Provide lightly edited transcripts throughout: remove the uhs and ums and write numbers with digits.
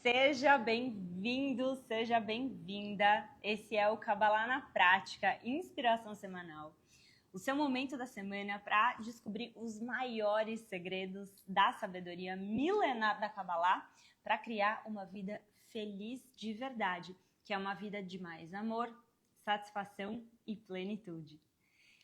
Seja bem-vindo, seja bem-vinda. Esse é o Kabbalah na Prática, inspiração semanal. O seu momento da semana para descobrir os maiores segredos da sabedoria milenar da Kabbalah para criar uma vida feliz de verdade, que é uma vida de mais amor, satisfação e plenitude.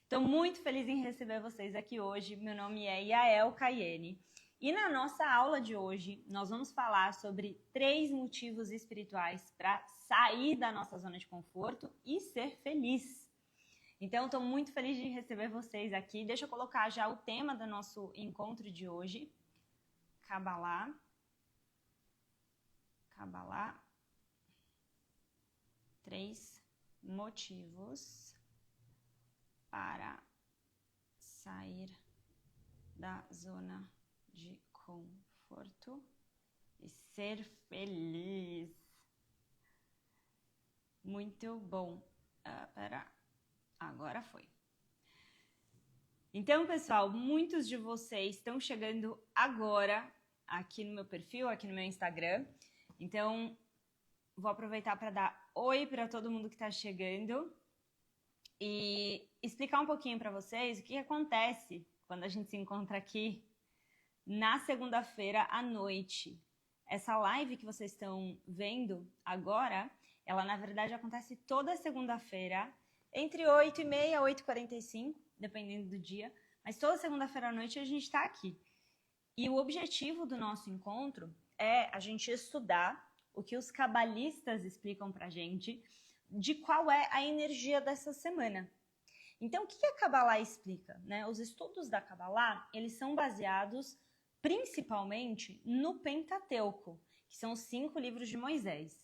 Estou muito feliz em receber vocês aqui hoje. Meu nome é Yael Caiene. E na nossa aula de hoje, nós vamos falar sobre 3 motivos espirituais para sair da nossa zona de conforto e ser feliz. Então, estou muito feliz de receber vocês aqui. Deixa eu colocar já o tema do nosso encontro de hoje. Kabbalah. 3 motivos para sair da zona de conforto e ser feliz. Muito bom. Agora foi. Então, pessoal, muitos de vocês estão chegando agora aqui no meu perfil, aqui no meu Instagram. Então, vou aproveitar para dar oi para todo mundo que está chegando e explicar um pouquinho para vocês o que acontece quando a gente se encontra aqui na segunda-feira à noite. Essa live que vocês estão vendo agora, ela na verdade acontece toda segunda-feira, entre 8h30 e 8h45, dependendo do dia, mas toda segunda-feira à noite a gente está aqui. E o objetivo do nosso encontro é a gente estudar o que os cabalistas explicam pra gente de qual é a energia dessa semana. Então, o que a Kabbalah explica? Os estudos da Kabbalah, eles são baseados principalmente no Pentateuco, que são os 5 livros de Moisés.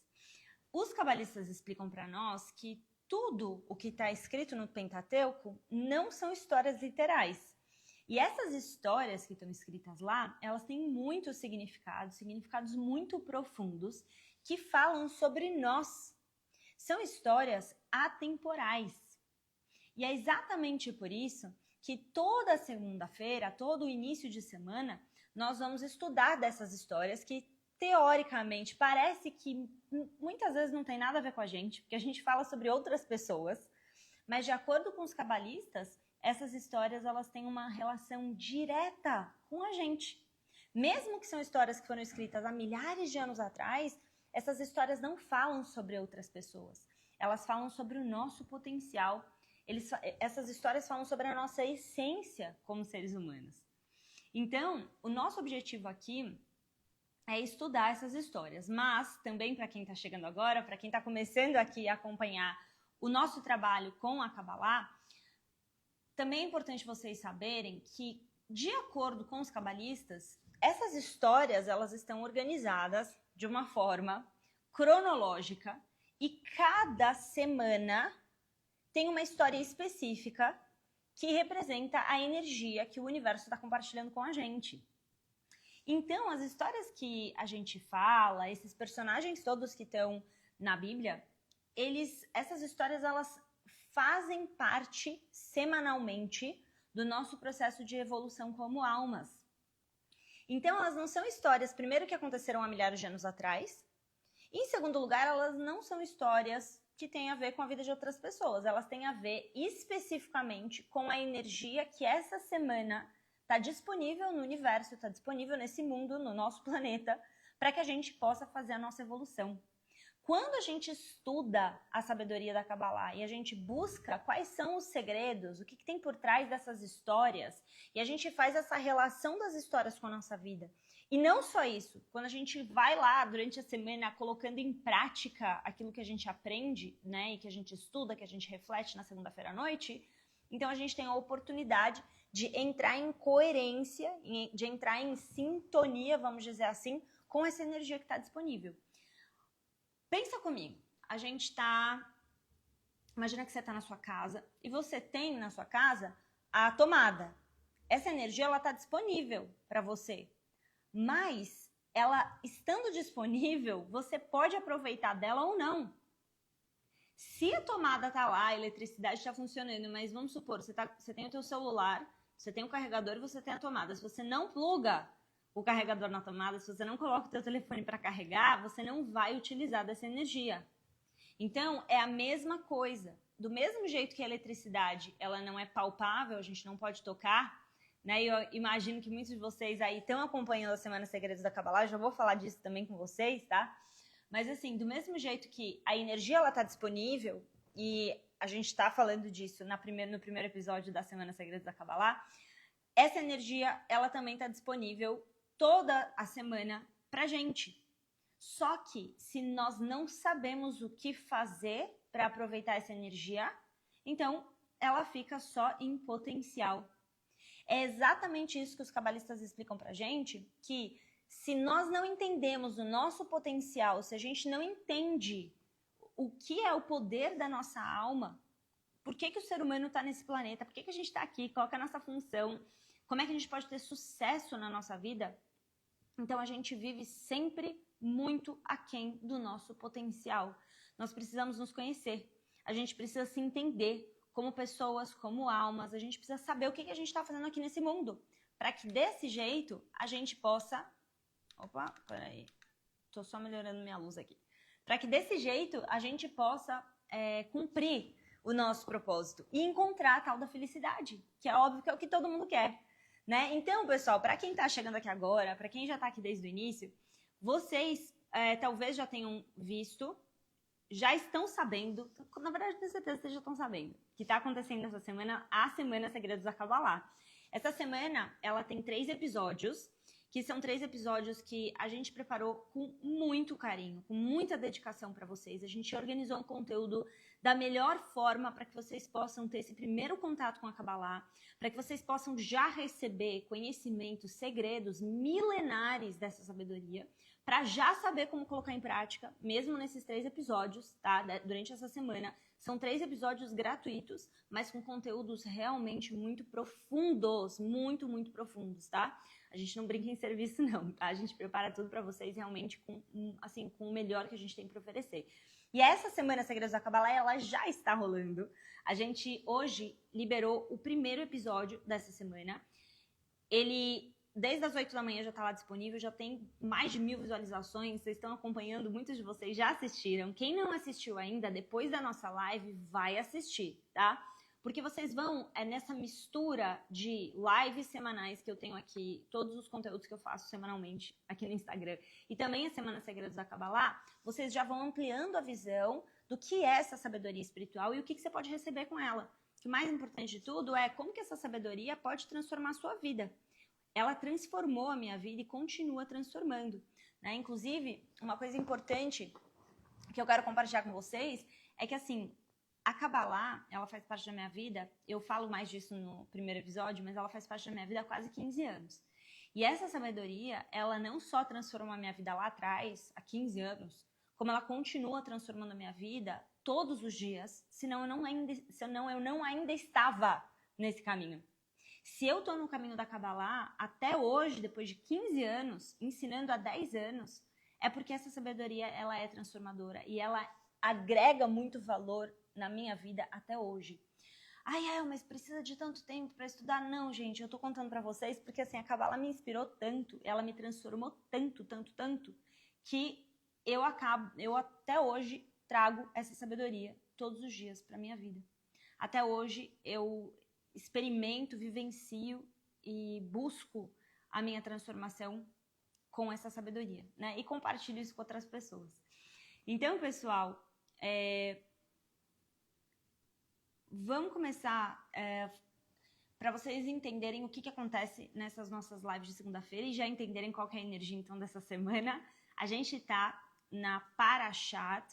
Os cabalistas explicam para nós que tudo o que está escrito no Pentateuco não são histórias literais. E essas histórias que estão escritas lá, elas têm muitos significados muito profundos que falam sobre nós. São histórias atemporais. E é exatamente por isso que toda segunda-feira, todo início de semana, nós vamos estudar dessas histórias que, teoricamente, parece que muitas vezes não tem nada a ver com a gente, porque a gente fala sobre outras pessoas, mas de acordo com os cabalistas, essas histórias elas têm uma relação direta com a gente. Mesmo que são histórias que foram escritas há milhares de anos atrás, essas histórias não falam sobre outras pessoas, elas falam sobre o nosso potencial. Essas histórias falam sobre a nossa essência como seres humanos. Então, o nosso objetivo aqui é estudar essas histórias, mas também para quem está chegando agora, para quem está começando aqui a acompanhar o nosso trabalho com a Kabbalah, também é importante vocês saberem que, de acordo com os cabalistas, essas histórias elas estão organizadas de uma forma cronológica e cada semana tem uma história específica que representa a energia que o universo está compartilhando com a gente. Então, as histórias que a gente fala, esses personagens todos que estão na Bíblia, essas histórias elas fazem parte semanalmente do nosso processo de evolução como almas. Então, elas não são histórias, primeiro, que aconteceram há milhares de anos atrás, e, em segundo lugar, elas não são histórias que têm a ver com a vida de outras pessoas. Elas têm a ver especificamente com a energia que essa semana está disponível no universo, está disponível nesse mundo, no nosso planeta, para que a gente possa fazer a nossa evolução. Quando a gente estuda a sabedoria da Kabbalah e a gente busca quais são os segredos, o que tem por trás dessas histórias, e a gente faz essa relação das histórias com a nossa vida. E não só isso, quando a gente vai lá durante a semana colocando em prática aquilo que a gente aprende, e que a gente estuda, que a gente reflete na segunda-feira à noite, então a gente tem a oportunidade de entrar em coerência, de entrar em sintonia, vamos dizer assim, com essa energia que está disponível. Pensa comigo, imagina que você está na sua casa e você tem na sua casa a tomada. Essa energia ela está disponível para você, mas ela estando disponível, você pode aproveitar dela ou não. Se a tomada está lá, a eletricidade está funcionando, mas vamos supor, você tem o teu celular, você tem o carregador e você tem a tomada. Se você não pluga, o carregador na tomada, se você não coloca o teu telefone para carregar, você não vai utilizar dessa energia. Então, é a mesma coisa. Do mesmo jeito que a eletricidade, ela não é palpável, a gente não pode tocar, né? E eu imagino que muitos de vocês aí estão acompanhando a Semana Segredos da Kabbalah, já vou falar disso também com vocês, tá? Mas assim, do mesmo jeito que a energia, ela tá disponível, e a gente está falando disso no primeiro episódio da Semana Segredos da Kabbalah, essa energia, ela também está disponível toda a semana pra gente. Só que, se nós não sabemos o que fazer para aproveitar essa energia, então ela fica só em potencial. É exatamente isso que os cabalistas explicam pra gente, que se nós não entendemos o nosso potencial, se a gente não entende o que é o poder da nossa alma, por que o ser humano está nesse planeta, por que a gente está aqui, qual que é a nossa função, como é que a gente pode ter sucesso na nossa vida, então a gente vive sempre muito aquém do nosso potencial. Nós precisamos nos conhecer, a gente precisa se entender como pessoas, como almas, a gente precisa saber o que a gente está fazendo aqui nesse mundo, para que desse jeito a gente possa... Opa, peraí, tô só melhorando minha luz aqui. Para que desse jeito a gente possa cumprir o nosso propósito e encontrar a tal da felicidade, que é óbvio que é o que todo mundo quer, né? Então, pessoal, para quem está chegando aqui agora, para quem já está aqui desde o início, vocês talvez já tenham visto, já estão sabendo, na verdade, tenho certeza que vocês já estão sabendo, que está acontecendo essa semana a Semana Segredos da Kabbalah. Essa semana, ela tem 3 episódios, que são 3 episódios que a gente preparou com muito carinho, com muita dedicação para vocês. A gente organizou um conteúdo da melhor forma para que vocês possam ter esse primeiro contato com a Kabbalah, para que vocês possam já receber conhecimentos, segredos milenares dessa sabedoria, para já saber como colocar em prática, mesmo nesses 3 episódios, tá? Durante essa semana. São 3 episódios gratuitos, mas com conteúdos realmente muito profundos, muito, muito profundos, tá? A gente não brinca em serviço não, tá? A gente prepara tudo para vocês realmente com o melhor que a gente tem para oferecer. E essa Semana Segredos da Kabbalah, ela já está rolando. A gente hoje liberou o primeiro episódio dessa semana. Ele, desde as 8 da manhã já está lá disponível, já tem mais de 1000 visualizações, vocês estão acompanhando, muitos de vocês já assistiram. Quem não assistiu ainda, depois da nossa live, vai assistir, tá? Porque vocês vão, nessa mistura de lives semanais que eu tenho aqui, todos os conteúdos que eu faço semanalmente aqui no Instagram, e também a Semana Segredos da Kabbalah, vocês já vão ampliando a visão do que é essa sabedoria espiritual e o que você pode receber com ela. O mais importante de tudo é como que essa sabedoria pode transformar a sua vida. Ela transformou a minha vida e continua transformando, né? Inclusive, uma coisa importante que eu quero compartilhar com vocês é que, assim, a Kabbalah, ela faz parte da minha vida, eu falo mais disso no primeiro episódio, mas ela faz parte da minha vida há quase 15 anos. E essa sabedoria, ela não só transformou a minha vida lá atrás, há 15 anos, como ela continua transformando a minha vida todos os dias, senão eu não ainda estava nesse caminho. Se eu estou no caminho da Kabbalah até hoje, depois de 15 anos, ensinando há 10 anos, é porque essa sabedoria, ela é transformadora e ela agrega muito valor na minha vida até hoje. Ai, mas precisa de tanto tempo para estudar? Não, gente, eu tô contando para vocês porque assim, a Kabbalah me inspirou tanto, ela me transformou tanto, que eu até hoje trago essa sabedoria todos os dias para minha vida. Até hoje eu experimento, vivencio e busco a minha transformação com essa sabedoria, né? E compartilho isso com outras pessoas. Então, pessoal, vamos começar para vocês entenderem o que acontece nessas nossas lives de segunda-feira e já entenderem qual que é a energia, então, dessa semana. A gente tá na Parashat.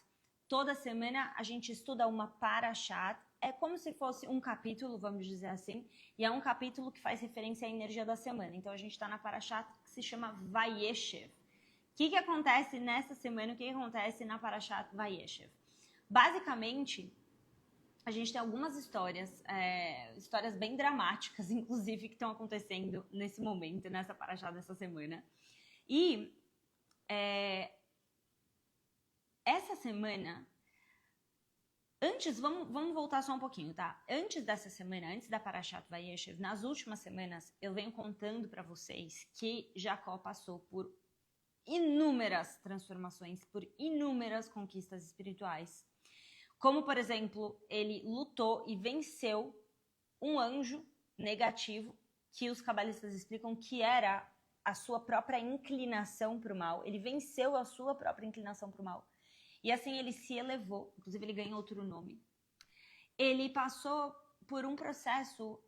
Toda semana a gente estuda uma Parashat. É como se fosse um capítulo, vamos dizer assim, e é um capítulo que faz referência à energia da semana. Então, a gente está na Parashat que se chama Vayeshev. O que acontece nessa semana? O que acontece na Parashat Vayeshev? Basicamente, a gente tem algumas histórias bem dramáticas, inclusive, que estão acontecendo nesse momento, nessa Parashat dessa semana. E essa semana, Antes, vamos voltar só um pouquinho, tá? Antes dessa semana, antes da Parashat Vayeshev, nas últimas semanas, eu venho contando para vocês que Jacó passou por inúmeras transformações, por inúmeras conquistas espirituais. Como, por exemplo, ele lutou e venceu um anjo negativo, que os cabalistas explicam que era a sua própria inclinação para o mal. Ele venceu a sua própria inclinação para o mal. E assim ele se elevou, inclusive ele ganhou outro nome. Ele passou por um processo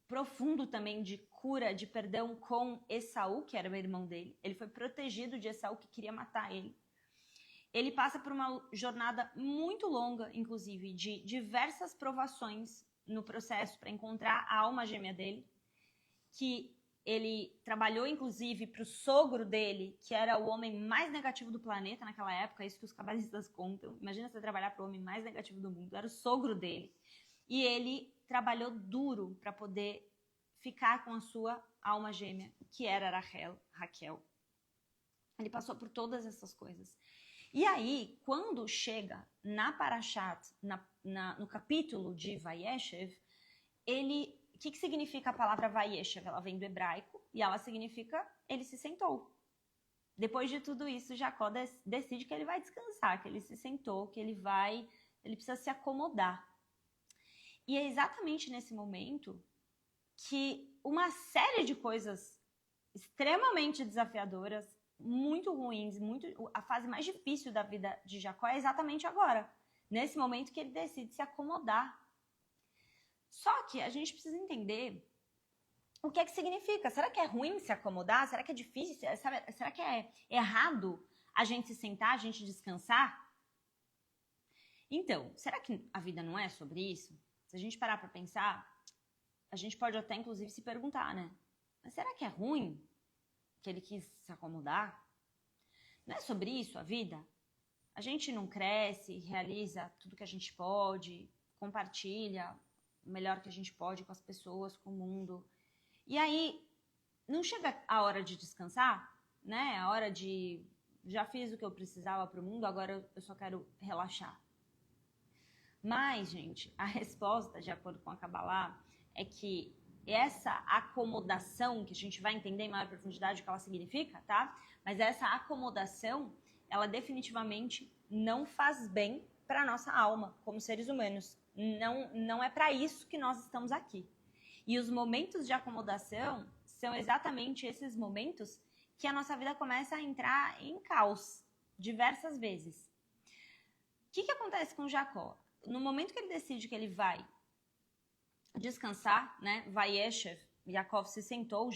profundo também de cura, de perdão com Esaú, que era o irmão dele. Ele foi protegido de Esaú, que queria matar ele. Ele passa por uma jornada muito longa, inclusive, de diversas provações no processo para encontrar a alma gêmea dele, que ele trabalhou, inclusive, para o sogro dele, que era o homem mais negativo do planeta naquela época, isso que os cabalistas contam. Imagina você trabalhar para o homem mais negativo do mundo, era o sogro dele. E ele trabalhou duro para poder ficar com a sua alma gêmea, que era Raquel. Ele passou por todas essas coisas. E aí, quando chega na Parashat, no capítulo de Vayeshev, o que significa a palavra Vayeshev? Ela vem do hebraico e ela significa ele se sentou. Depois de tudo isso, Jacó decide que ele vai descansar, que ele se sentou, que ele precisa se acomodar. E é exatamente nesse momento que uma série de coisas extremamente desafiadoras, muito ruins, a fase mais difícil da vida de Jacó é exatamente agora. Nesse momento que ele decide se acomodar. Só que a gente precisa entender o que é que significa. Será que é ruim se acomodar? Será que é difícil? Será que é errado a gente se sentar, a gente descansar? Então, será que a vida não é sobre isso? Se a gente parar para pensar, a gente pode até inclusive se perguntar, né? Mas será que é ruim que ele quis se acomodar? Não é sobre isso a vida? A gente não cresce, realiza tudo que a gente pode, compartilha o melhor que a gente pode com as pessoas, com o mundo. E aí, não chega a hora de descansar, né? A hora de, já fiz o que eu precisava para o mundo, agora eu só quero relaxar. Mas, gente, a resposta, de acordo com a Kabbalah, é que essa acomodação, que a gente vai entender em maior profundidade o que ela significa, tá? Mas essa acomodação, ela definitivamente não faz bem para a nossa alma, como seres humanos. Não é para isso que nós estamos aqui. E os momentos de acomodação são exatamente esses momentos que a nossa vida começa a entrar em caos, diversas vezes. O que acontece com Jacó? No momento que ele decide que ele vai descansar, né? Vayeshev, Jacó se sentou,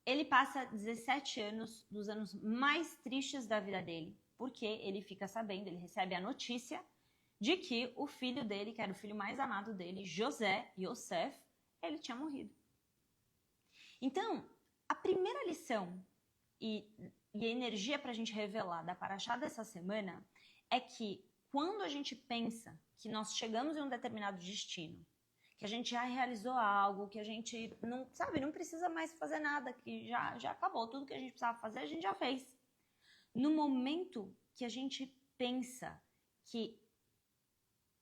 ele passa 17 anos, dos anos mais tristes da vida dele, porque ele fica sabendo, ele recebe a notícia de que o filho dele, que era o filho mais amado dele, Yosef, ele tinha morrido. Então, a primeira lição e a energia para a gente revelar da Parashá dessa semana é que quando a gente pensa que nós chegamos em um determinado destino, que a gente já realizou algo, que a gente não precisa mais fazer nada, que já acabou, tudo que a gente precisava fazer, a gente já fez. No momento que a gente pensa que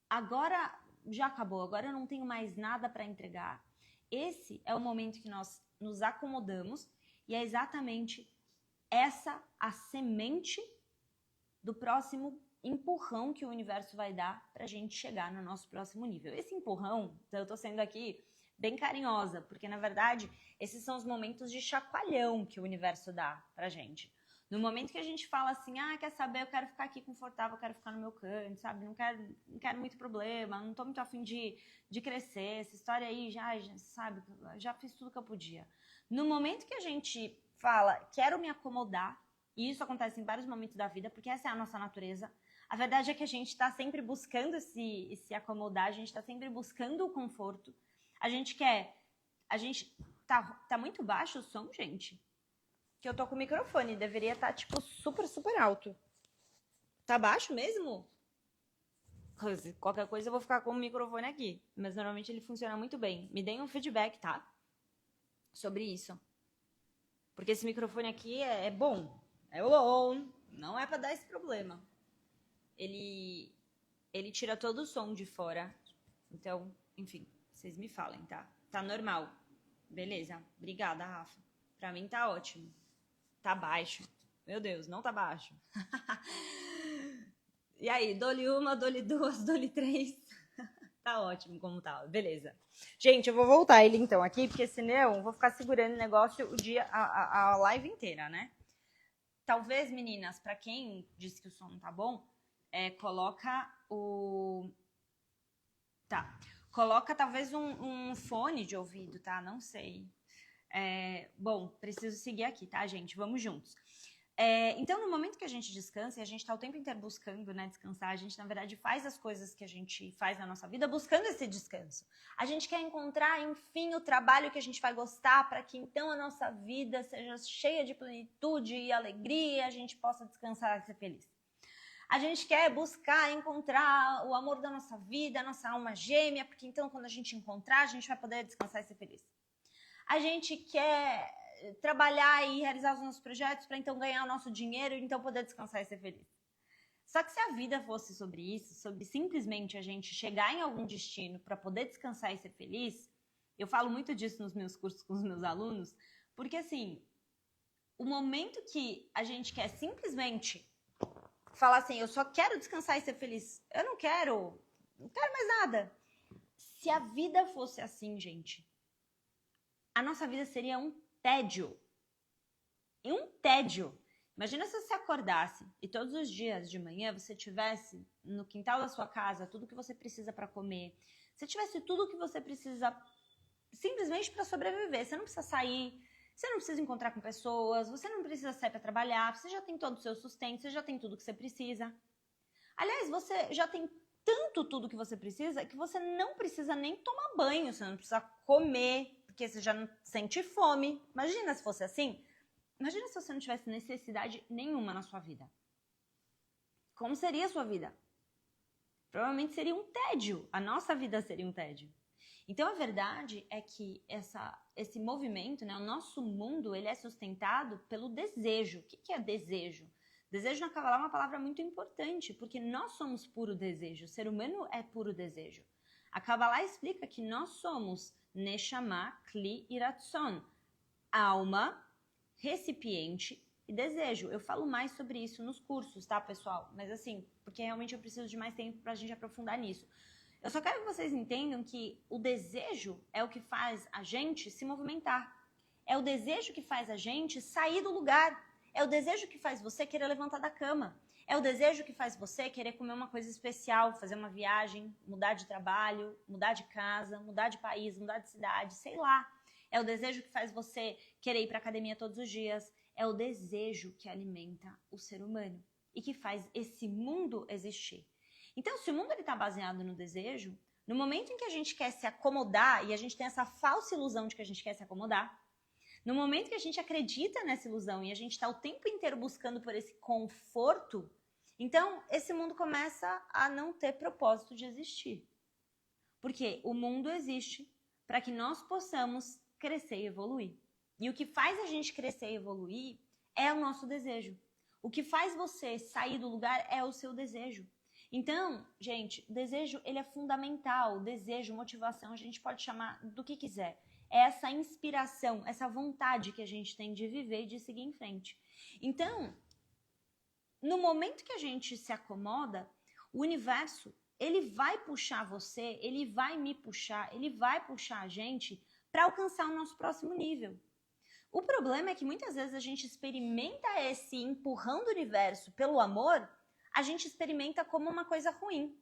agora já acabou, agora eu não tenho mais nada para entregar, esse é o momento que nós nos acomodamos e é exatamente essa a semente do próximo empurrão que o universo vai dar para a gente chegar no nosso próximo nível. Esse empurrão, eu estou sendo aqui bem carinhosa, porque na verdade esses são os momentos de chacoalhão que o universo dá para a gente. No momento que a gente fala assim, quer saber, eu quero ficar aqui confortável, eu quero ficar no meu canto, sabe? Não quero muito problema, não tô muito afim de crescer, essa história aí sabe? Já fiz tudo que eu podia. No momento que a gente fala, quero me acomodar, e isso acontece em vários momentos da vida, porque essa é a nossa natureza, a verdade é que a gente está sempre buscando se acomodar, a gente está sempre buscando o conforto, tá muito baixo o som, gente? Que eu tô com o microfone, deveria estar, tipo, super, super alto. Tá baixo mesmo? Qualquer coisa eu vou ficar com o microfone aqui. Mas normalmente ele funciona muito bem. Me deem um feedback, tá? Sobre isso. Porque esse microfone aqui é bom. É bom. Não é pra dar esse problema. ele tira todo o som de fora. Então, enfim, vocês me falem, tá? Tá normal. Beleza. Obrigada, Rafa. Pra mim tá ótimo. Tá baixo. Meu Deus, não tá baixo. E aí, dole uma, dole duas, dole três. Tá ótimo como tá. Beleza. Gente, eu vou voltar ele então aqui, porque senão eu vou ficar segurando o negócio o dia, a live inteira, né? Talvez, meninas, pra quem disse que o som não tá bom, coloca o... Tá. Coloca talvez um fone de ouvido, tá? Não sei. Bom, preciso seguir aqui, tá, gente? Vamos juntos. Então, no momento que a gente descansa, e a gente está o tempo inteiro buscando, né, descansar, a gente, na verdade, faz as coisas que a gente faz na nossa vida buscando esse descanso. A gente quer encontrar, enfim, o trabalho que a gente vai gostar para que, então, a nossa vida seja cheia de plenitude e alegria e a gente possa descansar e ser feliz. A gente quer buscar, encontrar o amor da nossa vida, a nossa alma gêmea, porque, então, quando a gente encontrar, a gente vai poder descansar e ser feliz. A gente quer trabalhar e realizar os nossos projetos para então ganhar o nosso dinheiro e então poder descansar e ser feliz. Só que se a vida fosse sobre isso, sobre simplesmente a gente chegar em algum destino para poder descansar e ser feliz, eu falo muito disso nos meus cursos com os meus alunos, porque assim, o momento que a gente quer simplesmente falar assim, eu só quero descansar e ser feliz, eu não quero mais nada. Se a vida fosse assim, gente, a nossa vida seria um tédio. E um tédio. Imagina se você acordasse e todos os dias de manhã você tivesse no quintal da sua casa tudo que você precisa para comer. Você tivesse tudo que você precisa simplesmente para sobreviver. Você não precisa sair, você não precisa encontrar com pessoas, você não precisa sair para trabalhar, você já tem todo o seu sustento, você já tem tudo que você precisa. Aliás, você já tem tudo que você precisa que você não precisa nem tomar banho, você não precisa comer, porque você já não sente fome. Imagina se fosse assim. Imagina se você não tivesse necessidade nenhuma na sua vida. Como seria a sua vida? Provavelmente seria um tédio. A nossa vida seria um tédio. Então, a verdade é que esse movimento, né, o nosso mundo, ele é sustentado pelo desejo. O que é desejo? Desejo na Kabbalah é uma palavra muito importante, porque nós somos puro desejo. O ser humano é puro desejo. A Kabbalah explica que nós somos Neshama, Kli e Ratzon. Alma, recipiente e desejo. Eu falo mais sobre isso nos cursos, tá, pessoal? Mas assim, porque realmente eu preciso de mais tempo pra gente aprofundar nisso. Eu só quero que vocês entendam que o desejo é o que faz a gente se movimentar. É o desejo que faz a gente sair do lugar. É o desejo que faz você querer levantar da cama. É o desejo que faz você querer comer uma coisa especial, fazer uma viagem, mudar de trabalho, mudar de casa, mudar de país, mudar de cidade, sei lá. É o desejo que faz você querer ir para a academia todos os dias. É o desejo que alimenta o ser humano e que faz esse mundo existir. Então, se o mundo está baseado no desejo, no momento em que a gente quer se acomodar, e a gente tem essa falsa ilusão de que a gente quer se acomodar, no momento que a gente acredita nessa ilusão e a gente está o tempo inteiro buscando por esse conforto, então esse mundo começa a não ter propósito de existir. Porque o mundo existe para que nós possamos crescer e evoluir. E o que faz a gente crescer e evoluir é o nosso desejo. O que faz você sair do lugar é o seu desejo. Então, gente, desejo, ele é fundamental. Desejo, motivação, a gente pode chamar do que quiser. É essa inspiração, essa vontade que a gente tem de viver e de seguir em frente. Então, no momento que a gente se acomoda, o universo, ele vai puxar você, ele vai me puxar, ele vai puxar a gente para alcançar o nosso próximo nível. O problema é que muitas vezes a gente experimenta esse empurrão do universo pelo amor, a gente experimenta como uma coisa ruim.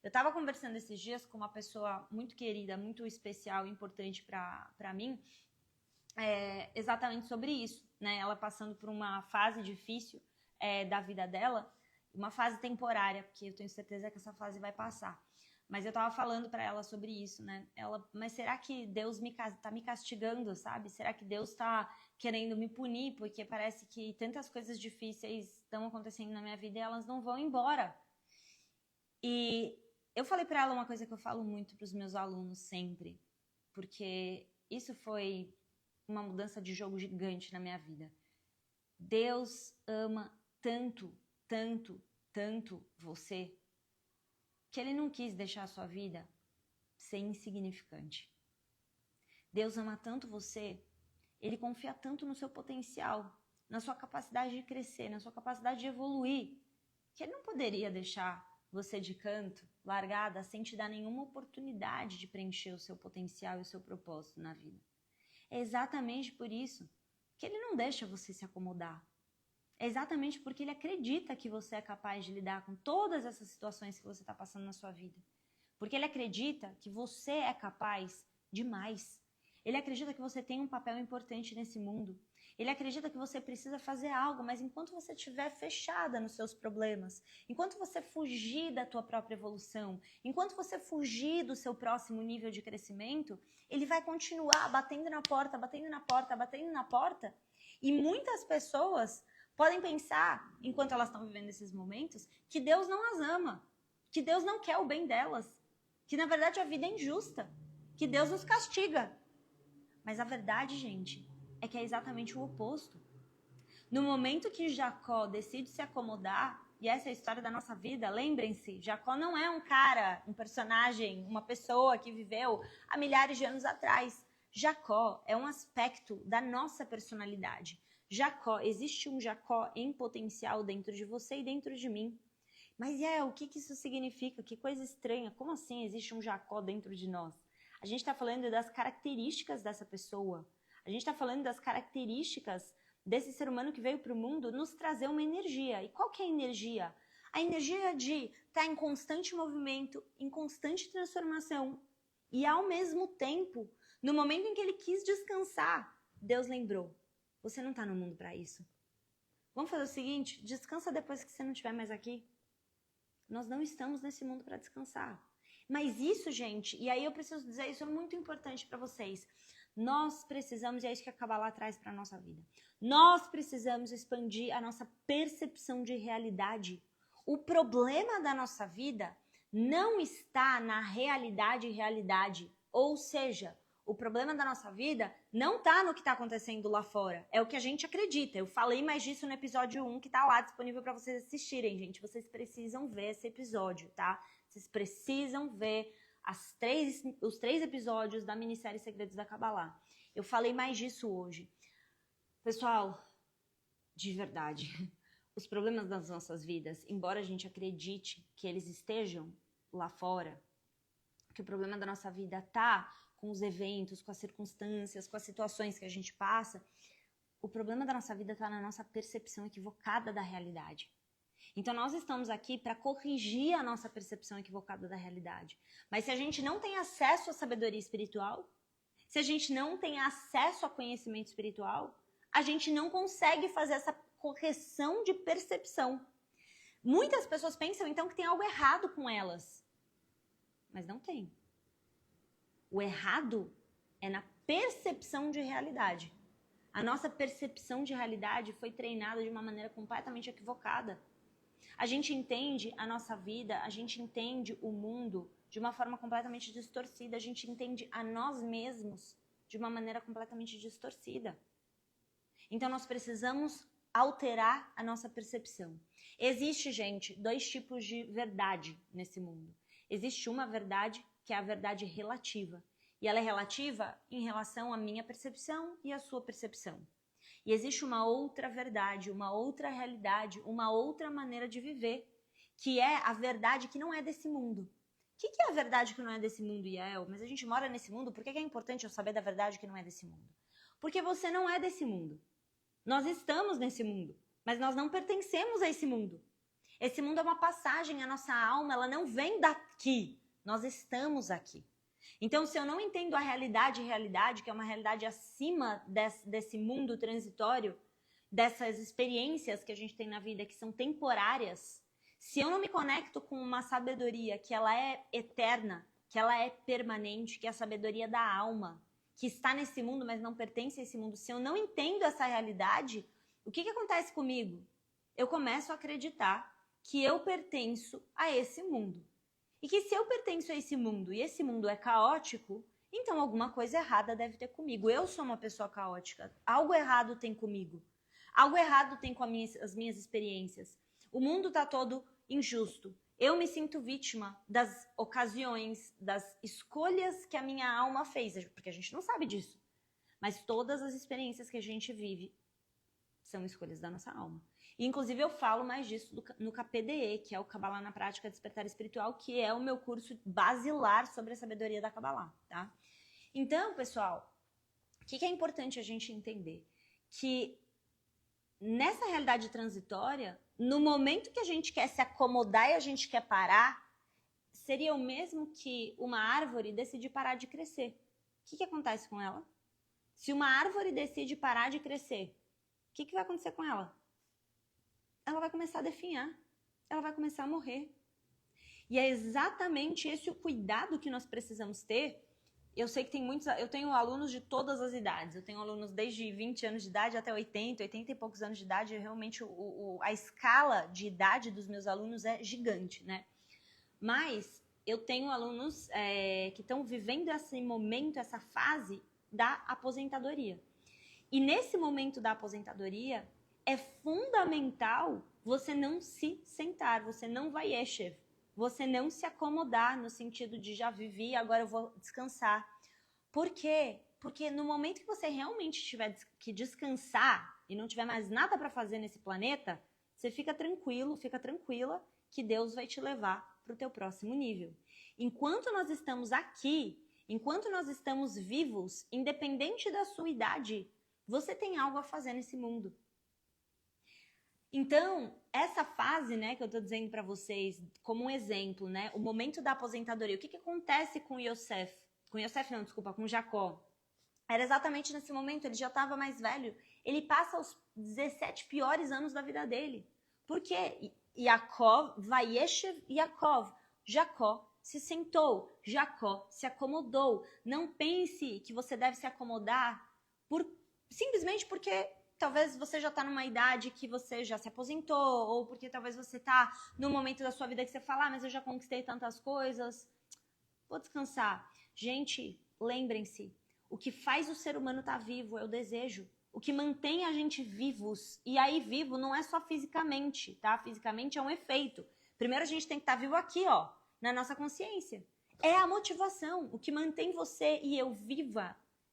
Eu estava conversando esses dias com uma pessoa muito querida, muito especial, importante para mim, exatamente sobre isso, né? Ela passando por uma fase difícil da vida dela, uma fase temporária, porque eu tenho certeza que essa fase vai passar. Mas eu tava falando para ela sobre isso, né? Mas será que Deus tá me castigando, sabe? Será que Deus tá querendo me punir? Porque parece que tantas coisas difíceis estão acontecendo na minha vida e elas não vão embora. E eu falei para ela uma coisa que eu falo muito para os meus alunos sempre, porque isso foi uma mudança de jogo gigante na minha vida. Deus ama tanto, tanto, tanto você que ele não quis deixar a sua vida ser insignificante. Deus ama tanto você, ele confia tanto no seu potencial, na sua capacidade de crescer, na sua capacidade de evoluir, que ele não poderia deixar você de canto, largada, sem te dar nenhuma oportunidade de preencher o seu potencial e o seu propósito na vida. É exatamente por isso que ele não deixa você se acomodar. É exatamente porque ele acredita que você é capaz de lidar com todas essas situações que você está passando na sua vida. Porque ele acredita que você é capaz de mais. Ele acredita que você tem um papel importante nesse mundo. Ele acredita que você precisa fazer algo, mas enquanto você estiver fechada nos seus problemas, enquanto você fugir da tua própria evolução, enquanto você fugir do seu próximo nível de crescimento, ele vai continuar batendo na porta, batendo na porta, batendo na porta. E muitas pessoas podem pensar, enquanto elas estão vivendo esses momentos, que Deus não as ama, que Deus não quer o bem delas, que na verdade a vida é injusta, que Deus nos castiga. Mas a verdade, gente, é que é exatamente o oposto. No momento que Jacó decide se acomodar, e essa é a história da nossa vida, lembrem-se, Jacó não é um cara, um personagem, uma pessoa que viveu há milhares de anos atrás. Jacó é um aspecto da nossa personalidade. Existe um Jacó em potencial dentro de você e dentro de mim. Mas o que isso significa? Que coisa estranha. Como assim existe um Jacó dentro de nós? A gente está falando das características dessa pessoa. A gente está falando das características desse ser humano que veio para o mundo nos trazer uma energia. E qual que é a energia? A energia de estar em constante movimento, em constante transformação. E ao mesmo tempo, no momento em que ele quis descansar, Deus lembrou: você não está no mundo para isso. Vamos fazer o seguinte, descansa depois que você não estiver mais aqui. Nós não estamos nesse mundo para descansar. Mas isso, gente, e aí eu preciso dizer, isso é muito importante para vocês. Nós precisamos, e é isso que a Kabbalah traz para a nossa vida, nós precisamos expandir a nossa percepção de realidade. O problema da nossa vida não está na realidade, ou seja, o problema da nossa vida não está no que está acontecendo lá fora, é o que a gente acredita. Eu falei mais disso no episódio 1, que está lá disponível para vocês assistirem, gente. Vocês precisam ver esse episódio, tá? Vocês precisam ver os 3 episódios da minissérie Segredos da Kabbalah. Eu falei mais disso hoje. Pessoal, de verdade, os problemas das nossas vidas, embora a gente acredite que eles estejam lá fora, que o problema da nossa vida tá com os eventos, com as circunstâncias, com as situações que a gente passa, o problema da nossa vida está na nossa percepção equivocada da realidade. Então nós estamos aqui para corrigir a nossa percepção equivocada da realidade. Mas se a gente não tem acesso à sabedoria espiritual, se a gente não tem acesso a conhecimento espiritual, a gente não consegue fazer essa correção de percepção. Muitas pessoas pensam então que tem algo errado com elas, mas não tem. O errado é na percepção de realidade. A nossa percepção de realidade foi treinada de uma maneira completamente equivocada. A gente entende a nossa vida, a gente entende o mundo de uma forma completamente distorcida, a gente entende a nós mesmos de uma maneira completamente distorcida. Então nós precisamos alterar a nossa percepção. Existe, gente, 2 tipos de verdade nesse mundo. Existe uma verdade que é a verdade relativa. E ela é relativa em relação à minha percepção e à sua percepção. E existe uma outra verdade, uma outra realidade, uma outra maneira de viver, que é a verdade que não é desse mundo. O que é a verdade que não é desse mundo, Yael? Mas a gente mora nesse mundo, por que é importante eu saber da verdade que não é desse mundo? Porque você não é desse mundo. Nós estamos nesse mundo, mas nós não pertencemos a esse mundo. Esse mundo é uma passagem, a nossa alma, ela não vem daqui. Nós estamos aqui. Então, se eu não entendo a realidade, que é uma realidade acima desse mundo transitório, dessas experiências que a gente tem na vida que são temporárias, se eu não me conecto com uma sabedoria que ela é eterna, que ela é permanente, que é a sabedoria da alma, que está nesse mundo, mas não pertence a esse mundo, se eu não entendo essa realidade, o que acontece comigo? Eu começo a acreditar que eu pertenço a esse mundo. E que se eu pertenço a esse mundo e esse mundo é caótico, então alguma coisa errada deve ter comigo. Eu sou uma pessoa caótica. Algo errado tem comigo. Algo errado tem com as minhas experiências. O mundo está todo injusto. Eu me sinto vítima das ocasiões, das escolhas que a minha alma fez, porque a gente não sabe disso. Mas todas as experiências que a gente vive são escolhas da nossa alma. E, inclusive, eu falo mais disso no KPDE, que é o Kabbalah na Prática Despertar Espiritual, que é o meu curso basilar sobre a sabedoria da Kabbalah, tá? Então, pessoal, o que é importante a gente entender? Que nessa realidade transitória, no momento que a gente quer se acomodar e a gente quer parar, seria o mesmo que uma árvore decidir parar de crescer. O que acontece com ela? Se uma árvore decide parar de crescer, o que vai acontecer com ela? Ela vai começar a definhar, ela vai começar a morrer. E é exatamente esse o cuidado que nós precisamos ter. Eu sei que eu tenho alunos de todas as idades, eu tenho alunos desde 20 anos de idade até 80 e poucos anos de idade, realmente a escala de idade dos meus alunos é gigante, né? Mas eu tenho alunos que estão vivendo esse momento, essa fase da aposentadoria. E nesse momento da aposentadoria, é fundamental você não se sentar, você não vai yeshiv, você não se acomodar no sentido de já vivi, agora eu vou descansar. Por quê? Porque no momento que você realmente tiver que descansar e não tiver mais nada para fazer nesse planeta, você fica tranquilo, fica tranquila que Deus vai te levar para o teu próximo nível. Enquanto nós estamos aqui, enquanto nós estamos vivos, independente da sua idade, você tem algo a fazer nesse mundo. Então, essa fase, né, que eu tô dizendo para vocês, como um exemplo, né, o momento da aposentadoria, o que acontece com Yosef? Com Jacó. Era exatamente nesse momento, ele já estava mais velho, ele passa os 17 piores anos da vida dele. Por quê? Vayeshev Yaakov, Jacó se sentou, Jacó se acomodou. Não pense que você deve se acomodar simplesmente porque talvez você já está numa idade que você já se aposentou, ou porque talvez você está num momento da sua vida que você fala, mas eu já conquistei tantas coisas, vou descansar. Gente, lembrem-se, o que faz o ser humano estar vivo é o desejo. O que mantém a gente vivos, e aí vivo não é só fisicamente, tá? Fisicamente é um efeito. Primeiro a gente tem que estar vivo aqui, ó, na nossa consciência. É a motivação, o que mantém você e eu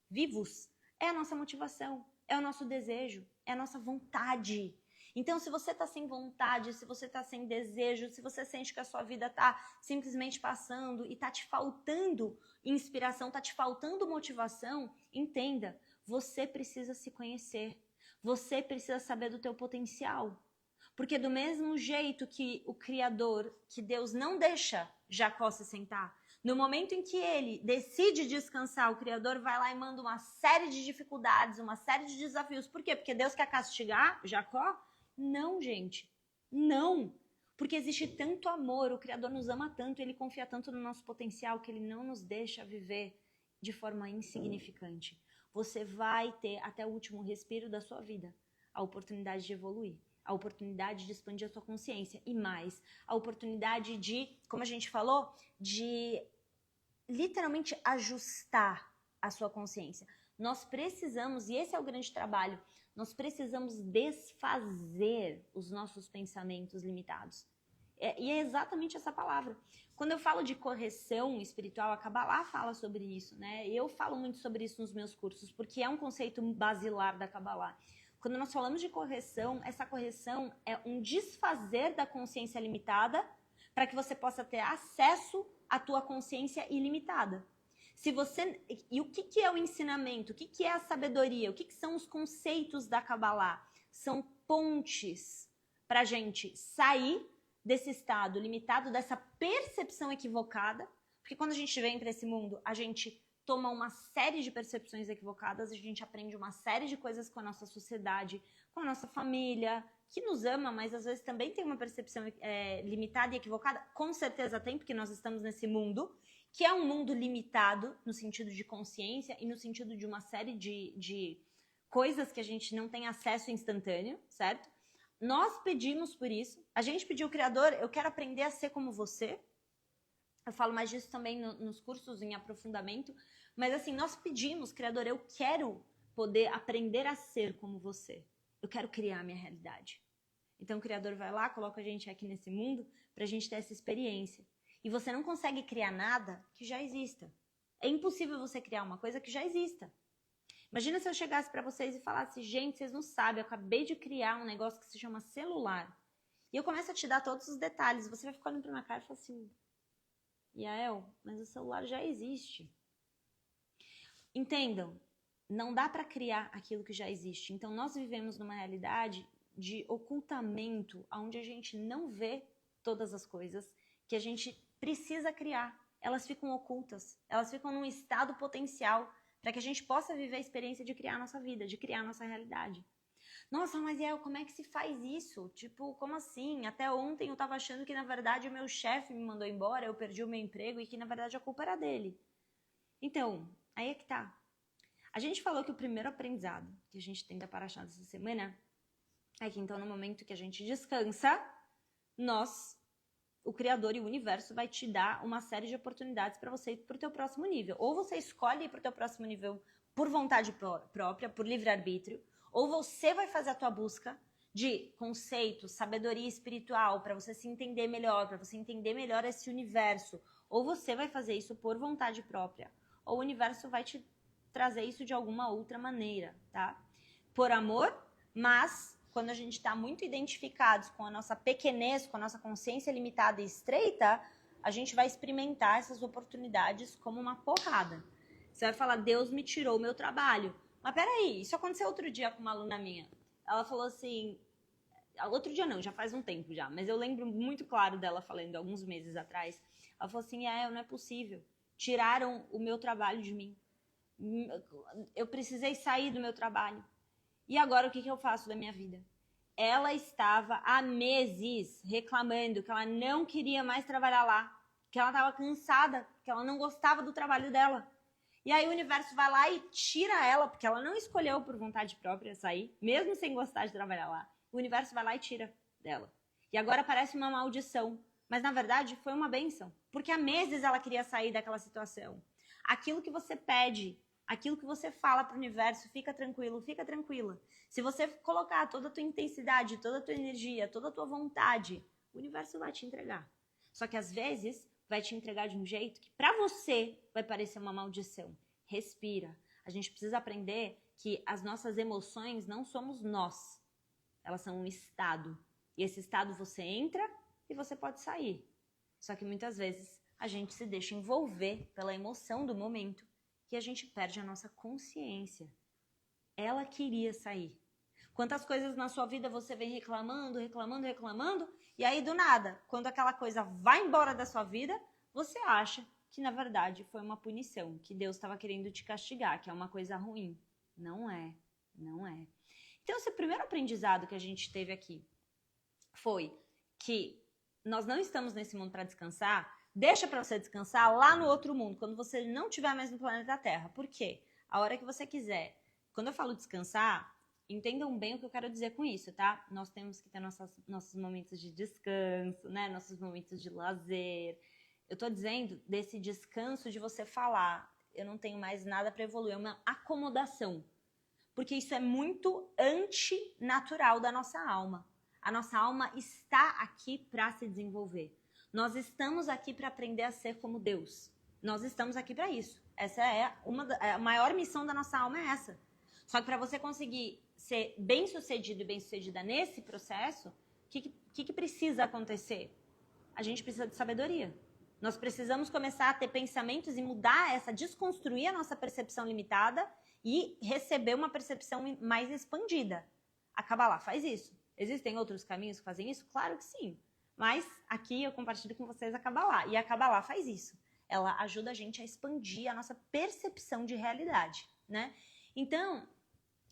vivos, é a nossa motivação. É o nosso desejo, é a nossa vontade. Então, se você está sem vontade, se você está sem desejo, se você sente que a sua vida está simplesmente passando e está te faltando inspiração, está te faltando motivação, entenda, você precisa se conhecer. Você precisa saber do teu potencial. Porque do mesmo jeito que o Criador, que Deus não deixa Jacó se sentar, no momento em que ele decide descansar, o Criador vai lá e manda uma série de dificuldades, uma série de desafios. Por quê? Porque Deus quer castigar Jacó? Não, gente. Não. Porque existe tanto amor, o Criador nos ama tanto, ele confia tanto no nosso potencial que ele não nos deixa viver de forma insignificante. Você vai ter até o último respiro da sua vida a oportunidade de evoluir. A oportunidade de expandir a sua consciência e mais, a oportunidade de, como a gente falou, de literalmente ajustar a sua consciência. Nós precisamos, e esse é o grande trabalho, nós precisamos desfazer os nossos pensamentos limitados. E é exatamente essa palavra. Quando eu falo de correção espiritual, a Kabbalah fala sobre isso, né? Eu falo muito sobre isso nos meus cursos, porque é um conceito basilar da Kabbalah. Quando nós falamos de correção, essa correção é um desfazer da consciência limitada para que você possa ter acesso à tua consciência ilimitada. E o que é o ensinamento? O que é a sabedoria? O que são os conceitos da Kabbalah? São pontes para a gente sair desse estado limitado, dessa percepção equivocada, porque quando a gente vem para esse mundo, a gente toma uma série de percepções equivocadas, a gente aprende uma série de coisas com a nossa sociedade, com a nossa família, que nos ama, mas às vezes também tem uma percepção limitada e equivocada. Com certeza tem, porque nós estamos nesse mundo, que é um mundo limitado no sentido de consciência e no sentido de uma série de coisas que a gente não tem acesso instantâneo, certo? Nós pedimos por isso. A gente pediu ao Criador, eu quero aprender a ser como você. Eu falo mais disso também nos cursos em aprofundamento. Mas assim, nós pedimos, Criador, eu quero poder aprender a ser como você. Eu quero criar a minha realidade. Então o Criador vai lá, coloca a gente aqui nesse mundo para a gente ter essa experiência. E você não consegue criar nada que já exista. É impossível você criar uma coisa que já exista. Imagina se eu chegasse para vocês e falasse, gente, vocês não sabem, eu acabei de criar um negócio que se chama celular. E eu começo a te dar todos os detalhes, você vai ficar olhando para minha cara e falar assim, Yael, mas o celular já existe. Entendam, não dá para criar aquilo que já existe. Então nós vivemos numa realidade de ocultamento, onde a gente não vê todas as coisas que a gente precisa criar. Elas ficam ocultas, elas ficam num estado potencial para que a gente possa viver a experiência de criar a nossa vida, de criar a nossa realidade. Nossa, mas Yael, como é que se faz isso? Tipo, como assim? Até ontem eu tava achando que na verdade o meu chefe me mandou embora, eu perdi o meu emprego e que na verdade a culpa era dele. Então, aí é que tá. A gente falou que o primeiro aprendizado que a gente tem da Paraxá dessa semana é que então no momento que a gente descansa, o Criador e o Universo vai te dar uma série de oportunidades para você ir para o teu próximo nível. Ou você escolhe ir para o teu próximo nível por vontade própria, por livre-arbítrio, ou você vai fazer a tua busca de conceitos, sabedoria espiritual, para você se entender melhor, para você entender melhor esse universo. Ou você vai fazer isso por vontade própria, ou o universo vai te trazer isso de alguma outra maneira, tá? Por amor, mas quando a gente está muito identificados com a nossa pequenez, com a nossa consciência limitada e estreita, a gente vai experimentar essas oportunidades como uma porrada. Você vai falar, Deus me tirou o meu trabalho. Mas peraí, isso aconteceu outro dia com uma aluna minha. Ela falou assim, outro dia não, já faz um tempo já, mas eu lembro muito claro dela falando alguns meses atrás. Ela falou assim, não é possível. Tiraram o meu trabalho de mim. Eu precisei sair do meu trabalho. E agora o que eu faço da minha vida? Ela estava há meses reclamando que ela não queria mais trabalhar lá, que ela estava cansada, que ela não gostava do trabalho dela. E aí o universo vai lá e tira ela, porque ela não escolheu por vontade própria sair, mesmo sem gostar de trabalhar lá. O universo vai lá e tira dela. E agora parece uma maldição, mas na verdade foi uma bênção, porque há meses ela queria sair daquela situação. Aquilo que você pede, aquilo que você fala para o universo, fica tranquilo, fica tranquila. Se você colocar toda a tua intensidade, toda a tua energia, toda a tua vontade, o universo vai te entregar. Só que às vezes vai te entregar de um jeito que para você vai parecer uma maldição. Respira. A gente precisa aprender que as nossas emoções não somos nós. Elas são um estado. E esse estado você entra e você pode sair. Só que muitas vezes a gente se deixa envolver pela emoção do momento e a gente perde a nossa consciência. Ela queria sair. Quantas coisas na sua vida você vem reclamando, e aí do nada, quando aquela coisa vai embora da sua vida, você acha que na verdade foi uma punição, que Deus estava querendo te castigar, que é uma coisa ruim. Não é, não é. Então esse primeiro aprendizado que a gente teve aqui foi que nós não estamos nesse mundo para descansar. Deixa para você descansar lá no outro mundo, quando você não estiver mais no planeta Terra. Por quê? A hora que você quiser. Quando eu falo descansar, entendam bem o que eu quero dizer com isso, tá? Nós temos que ter nossos momentos de descanso, né? Nossos momentos de lazer. Eu tô dizendo desse descanso de você falar, eu não tenho mais nada para evoluir, é uma acomodação. Porque isso é muito antinatural da nossa alma. A nossa alma está aqui para se desenvolver. Nós estamos aqui para aprender a ser como Deus. Nós estamos aqui para isso. Essa é a maior missão da nossa alma, é essa. Só que para você conseguir ser bem-sucedido e bem-sucedida nesse processo, o que precisa acontecer? A gente precisa de sabedoria. Nós precisamos começar a ter pensamentos e mudar desconstruir a nossa percepção limitada e receber uma percepção mais expandida. A Kabbalah faz isso. Existem outros caminhos que fazem isso? Claro que sim. Mas aqui eu compartilho com vocês a Kabbalah. E a Kabbalah faz isso. Ela ajuda a gente a expandir a nossa percepção de realidade, né? Então,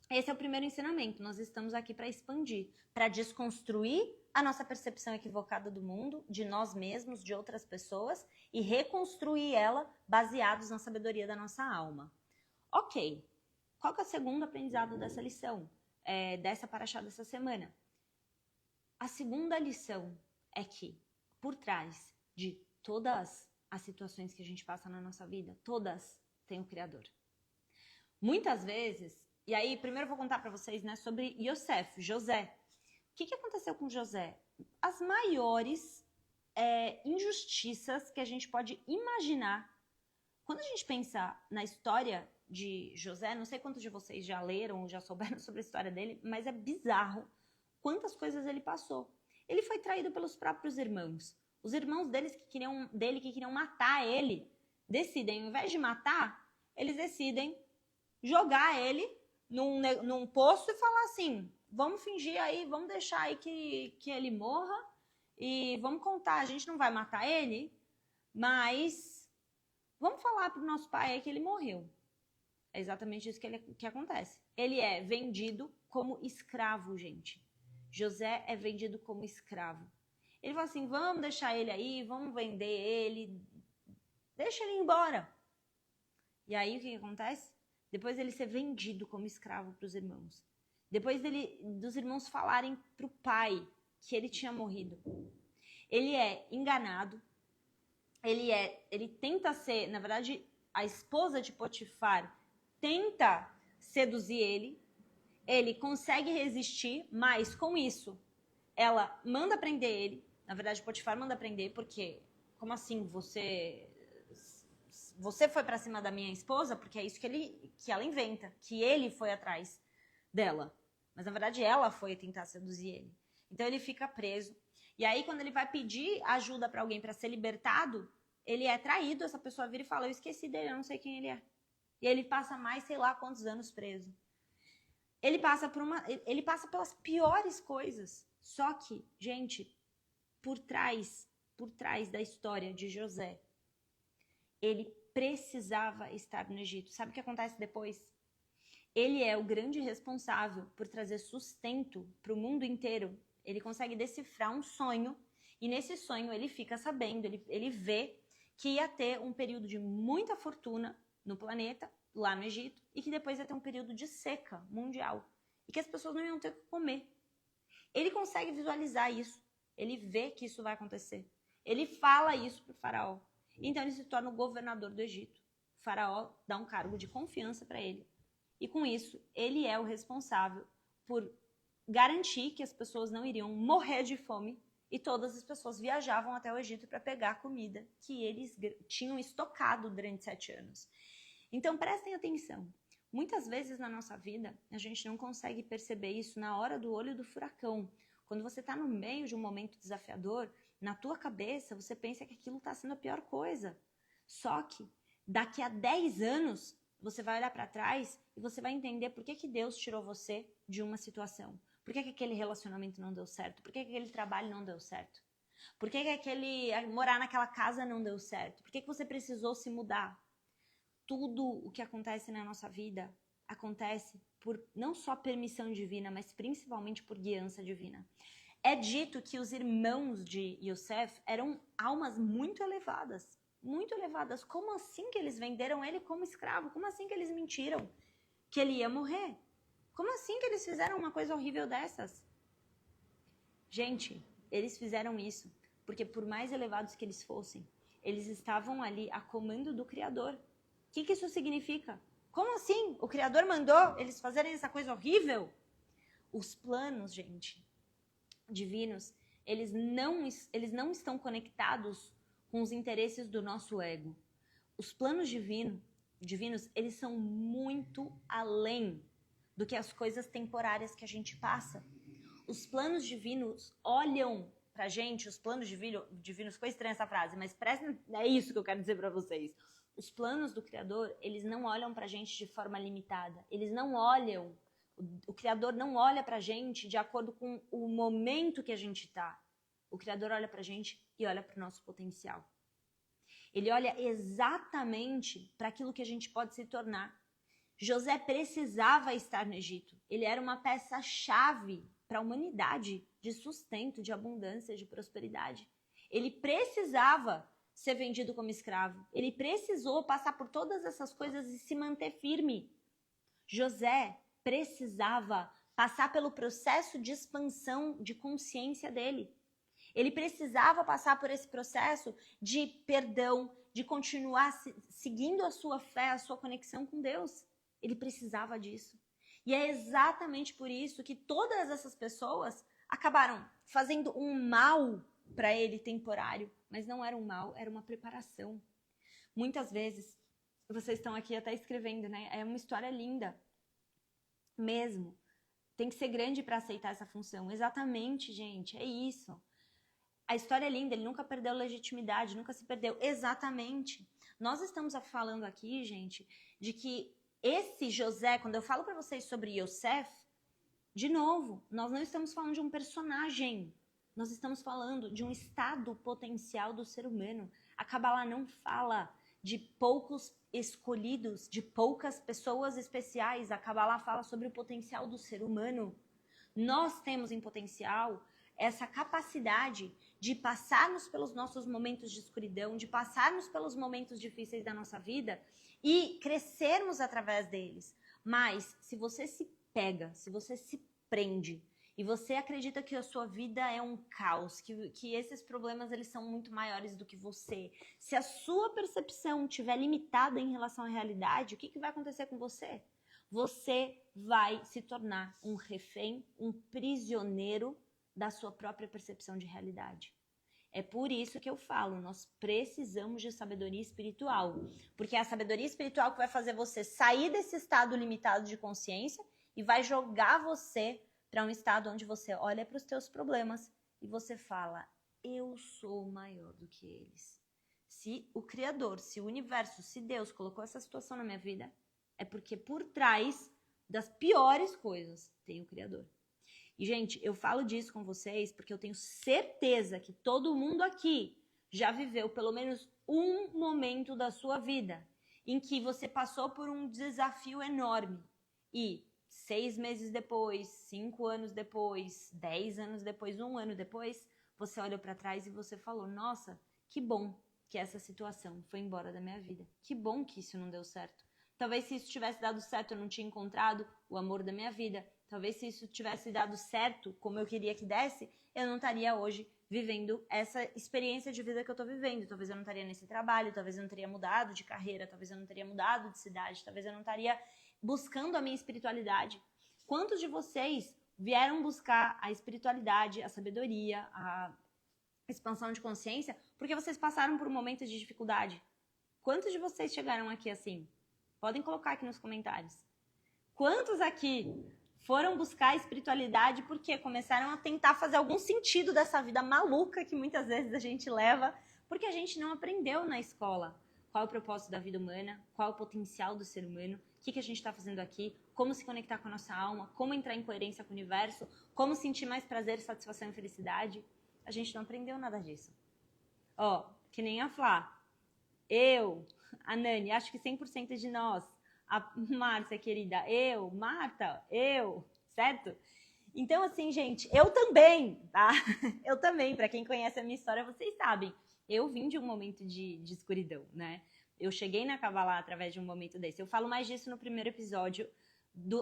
esse é o primeiro ensinamento. Nós estamos aqui para expandir, para desconstruir a nossa percepção equivocada do mundo, de nós mesmos, de outras pessoas, e reconstruir ela baseados na sabedoria da nossa alma. Ok. Qual que é o segundo aprendizado dessa lição? Dessa paraxá dessa semana? A segunda lição é que, por trás de todas as situações que a gente passa na nossa vida, todas têm o Criador. Muitas vezes, e aí primeiro eu vou contar para vocês, né, sobre José. que aconteceu com José? As maiores injustiças que a gente pode imaginar. Quando a gente pensa na história de José, não sei quantos de vocês já leram ou já souberam sobre a história dele, mas é bizarro quantas coisas ele passou. Ele foi traído pelos próprios irmãos. Os irmãos dele que queriam matar ele, decidem, ao invés de matar, eles decidem jogar ele num poço e falar assim, vamos fingir aí, vamos deixar aí que ele morra e vamos contar, a gente não vai matar ele, mas vamos falar pro nosso pai aí que ele morreu. É exatamente isso que acontece. Ele é vendido como escravo, gente. José é vendido como escravo. Ele fala assim, vamos deixar ele aí, vamos vender ele, deixa ele ir embora. E aí o que acontece? Depois dele ser vendido como escravo para os irmãos. Depois dos irmãos falarem para o pai que ele tinha morrido. Ele é enganado. Ele tenta ser, na verdade, a esposa de Potifar tenta seduzir ele. Ele consegue resistir, mas com isso, ela manda prender ele. Na verdade, Potifar manda prender, porque, como assim, você foi pra cima da minha esposa? Porque é isso que ela inventa, que ele foi atrás dela. Mas, na verdade, ela foi tentar seduzir ele. Então, ele fica preso. E aí, quando ele vai pedir ajuda pra alguém pra ser libertado, ele é traído, essa pessoa vira e fala, eu esqueci dele, eu não sei quem ele é. E ele passa mais, sei lá, quantos anos preso. Ele passa pelas piores coisas. Só que, gente, por trás da história de José, ele precisava estar no Egito. Sabe o que acontece depois? Ele é o grande responsável por trazer sustento para o mundo inteiro. Ele consegue decifrar um sonho e nesse sonho ele fica sabendo, ele vê que ia ter um período de muita fortuna no planeta, lá no Egito, e que depois ia ter um período de seca mundial e que as pessoas não iam ter o que comer. Ele consegue visualizar isso, ele vê que isso vai acontecer. Ele fala isso para o faraó. Então ele se torna o governador do Egito. O faraó dá um cargo de confiança para ele. E com isso, ele é o responsável por garantir que as pessoas não iriam morrer de fome e todas as pessoas viajavam até o Egito para pegar a comida que eles tinham estocado durante 7 anos. Então prestem atenção. Muitas vezes na nossa vida, a gente não consegue perceber isso na hora do olho do furacão. Quando você está no meio de um momento desafiador, na tua cabeça você pensa que aquilo está sendo a pior coisa. Só que daqui a 10 anos, você vai olhar para trás e você vai entender por que Deus tirou você de uma situação. Por que aquele relacionamento não deu certo? Por que aquele trabalho não deu certo? Por que morar naquela casa não deu certo? Por que você precisou se mudar? Tudo o que acontece na nossa vida acontece por não só permissão divina, mas principalmente por guiança divina. É dito que os irmãos de Yosef eram almas muito elevadas. Muito elevadas. Como assim que eles venderam ele como escravo? Como assim que eles mentiram que ele ia morrer? Como assim que eles fizeram uma coisa horrível dessas? Gente, eles fizeram isso porque por mais elevados que eles fossem, eles estavam ali a comando do Criador. O que isso significa? Como assim? O Criador mandou eles fazerem essa coisa horrível? Os planos, gente, divinos, eles não estão conectados com os interesses do nosso ego. Os planos divinos, eles são muito além do que as coisas temporárias que a gente passa. Os planos divinos olham pra gente, os planos divinos, ficou estranha essa frase, mas é isso que eu quero dizer pra vocês. Os planos do Criador, eles não olham pra gente de forma limitada. Eles não olham, o Criador não olha pra gente de acordo com o momento que a gente tá. O Criador olha pra gente e olha pro nosso potencial. Ele olha exatamente para aquilo que a gente pode se tornar. José precisava estar no Egito. Ele era uma peça-chave para a humanidade de sustento, de abundância, de prosperidade. Ele precisava ser vendido como escravo. Ele precisou passar por todas essas coisas e se manter firme. José precisava passar pelo processo de expansão de consciência dele. Ele precisava passar por esse processo de perdão, de continuar seguindo a sua fé, a sua conexão com Deus. Ele precisava disso. E é exatamente por isso que todas essas pessoas acabaram fazendo um mal para ele temporário, mas não era um mal, era uma preparação. Muitas vezes, vocês estão aqui até escrevendo, né? É uma história linda, mesmo. Tem que ser grande para aceitar essa função. Exatamente, gente, é isso. A história é linda, ele nunca perdeu legitimidade, nunca se perdeu. Exatamente. Nós estamos falando aqui, gente, de que esse José, quando eu falo para vocês sobre Yosef, de novo, nós não estamos falando de um personagem. Nós estamos falando de um estado potencial do ser humano. A Kabbalah não fala de poucos escolhidos, de poucas pessoas especiais. A Kabbalah fala sobre o potencial do ser humano. Nós temos em potencial essa capacidade de passarmos pelos nossos momentos de escuridão, de passarmos pelos momentos difíceis da nossa vida e crescermos através deles. Mas se você se pega, se você se prende e você acredita que a sua vida é um caos, que esses problemas eles são muito maiores do que você, se a sua percepção estiver limitada em relação à realidade, o que vai acontecer com você? Você vai se tornar um refém, um prisioneiro da sua própria percepção de realidade. É por isso que eu falo, nós precisamos de sabedoria espiritual, porque é a sabedoria espiritual que vai fazer você sair desse estado limitado de consciência e vai jogar você para um estado onde você olha para os teus problemas e você fala, eu sou maior do que eles. Se o Criador, se o universo, se Deus colocou essa situação na minha vida, é porque por trás das piores coisas tem o Criador. E, gente, eu falo disso com vocês porque eu tenho certeza que todo mundo aqui já viveu pelo menos um momento da sua vida em que você passou por um desafio enorme e 6 meses depois, 5 anos depois, 10 anos depois, 1 ano depois, você olhou para trás e você falou, nossa, que bom que essa situação foi embora da minha vida. Que bom que isso não deu certo. Talvez se isso tivesse dado certo, eu não tinha encontrado o amor da minha vida. Talvez se isso tivesse dado certo, como eu queria que desse, eu não estaria hoje vivendo essa experiência de vida que eu estou vivendo. Talvez eu não estaria nesse trabalho, talvez eu não teria mudado de carreira, talvez eu não teria mudado de cidade, talvez eu não estaria buscando a minha espiritualidade. Quantos de vocês vieram buscar a espiritualidade, a sabedoria, a expansão de consciência, porque vocês passaram por momentos de dificuldade? Quantos de vocês chegaram aqui assim? Podem colocar aqui nos comentários. Quantos aqui foram buscar a espiritualidade porque começaram a tentar fazer algum sentido dessa vida maluca que muitas vezes a gente leva, porque a gente não aprendeu na escola qual é o propósito da vida humana, qual é o potencial do ser humano, o que a gente está fazendo aqui, como se conectar com a nossa alma, como entrar em coerência com o universo, como sentir mais prazer, satisfação e felicidade. A gente não aprendeu nada disso. Ó, que nem a Flá. Eu, a Nani, acho que 100% de nós. A Márcia, querida, eu, Marta, eu, certo? Então, assim, gente, eu também, tá? Eu também, para quem conhece a minha história, vocês sabem. Eu vim de um momento de escuridão, né? Eu cheguei na Kabbalah através de um momento desse. Eu falo mais disso no primeiro episódio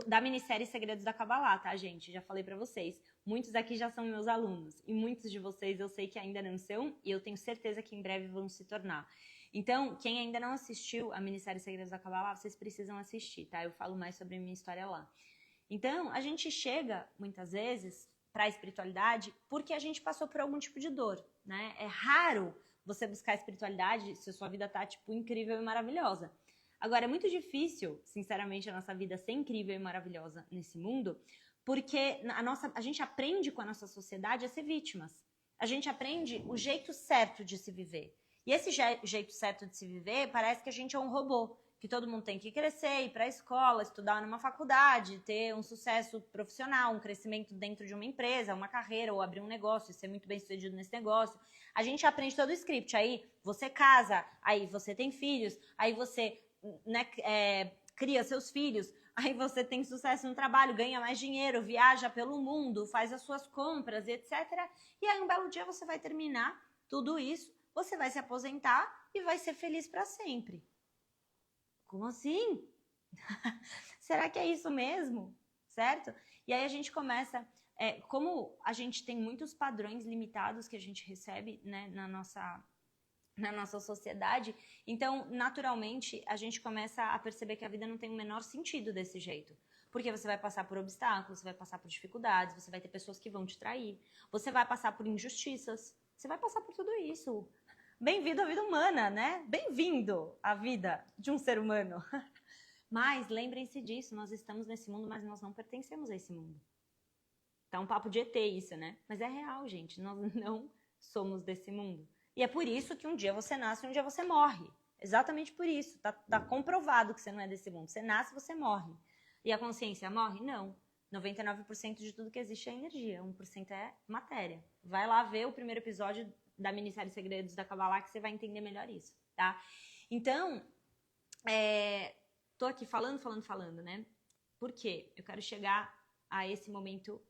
da minissérie Segredos da Kabbalah, tá, gente? Já falei pra vocês. Muitos aqui já são meus alunos. E muitos de vocês eu sei que ainda não são. E eu tenho certeza que em breve vão se tornar. Então, quem ainda não assistiu a minissérie Segredos da Kabbalah, vocês precisam assistir, tá? Eu falo mais sobre a minha história lá. Então, a gente chega, muitas vezes, para a espiritualidade porque a gente passou por algum tipo de dor, né? É raro você buscar a espiritualidade se a sua vida tá, tipo, incrível e maravilhosa. Agora, é muito difícil, sinceramente, a nossa vida ser incrível e maravilhosa nesse mundo, porque a gente aprende com a nossa sociedade a ser vítimas. A gente aprende o jeito certo de se viver. E esse jeito certo de se viver parece que a gente é um robô, que todo mundo tem que crescer, ir para a escola, estudar numa faculdade, ter um sucesso profissional, um crescimento dentro de uma empresa, uma carreira, ou abrir um negócio e ser muito bem sucedido nesse negócio. A gente aprende todo o script. Aí você casa, aí você tem filhos, aí você, né, cria seus filhos, aí você tem sucesso no trabalho, ganha mais dinheiro, viaja pelo mundo, faz as suas compras, etc. E aí um belo dia você vai terminar tudo isso, você vai se aposentar e vai ser feliz para sempre. Como assim? Será que é isso mesmo? Certo? E aí a gente começa... como a gente tem muitos padrões limitados que a gente recebe, né, na nossa sociedade, então, naturalmente, a gente começa a perceber que a vida não tem o menor sentido desse jeito. Porque você vai passar por obstáculos, você vai passar por dificuldades, você vai ter pessoas que vão te trair, você vai passar por injustiças, você vai passar por tudo isso. Bem-vindo à vida humana, né? Bem-vindo à vida de um ser humano. Mas lembrem-se disso, nós estamos nesse mundo, mas nós não pertencemos a esse mundo. Tá um papo de ET isso, né? Mas é real, gente, nós não somos desse mundo. E é por isso que um dia você nasce e um dia você morre. Exatamente por isso. Tá comprovado que você não é desse mundo. Você nasce e você morre. E a consciência morre? Não. 99% de tudo que existe é energia. 1% é matéria. Vai lá ver o primeiro episódio da minissérie Segredos da Kabbalah que você vai entender melhor isso, tá? Então, tô aqui falando, né? Por quê? Eu quero chegar a esse momento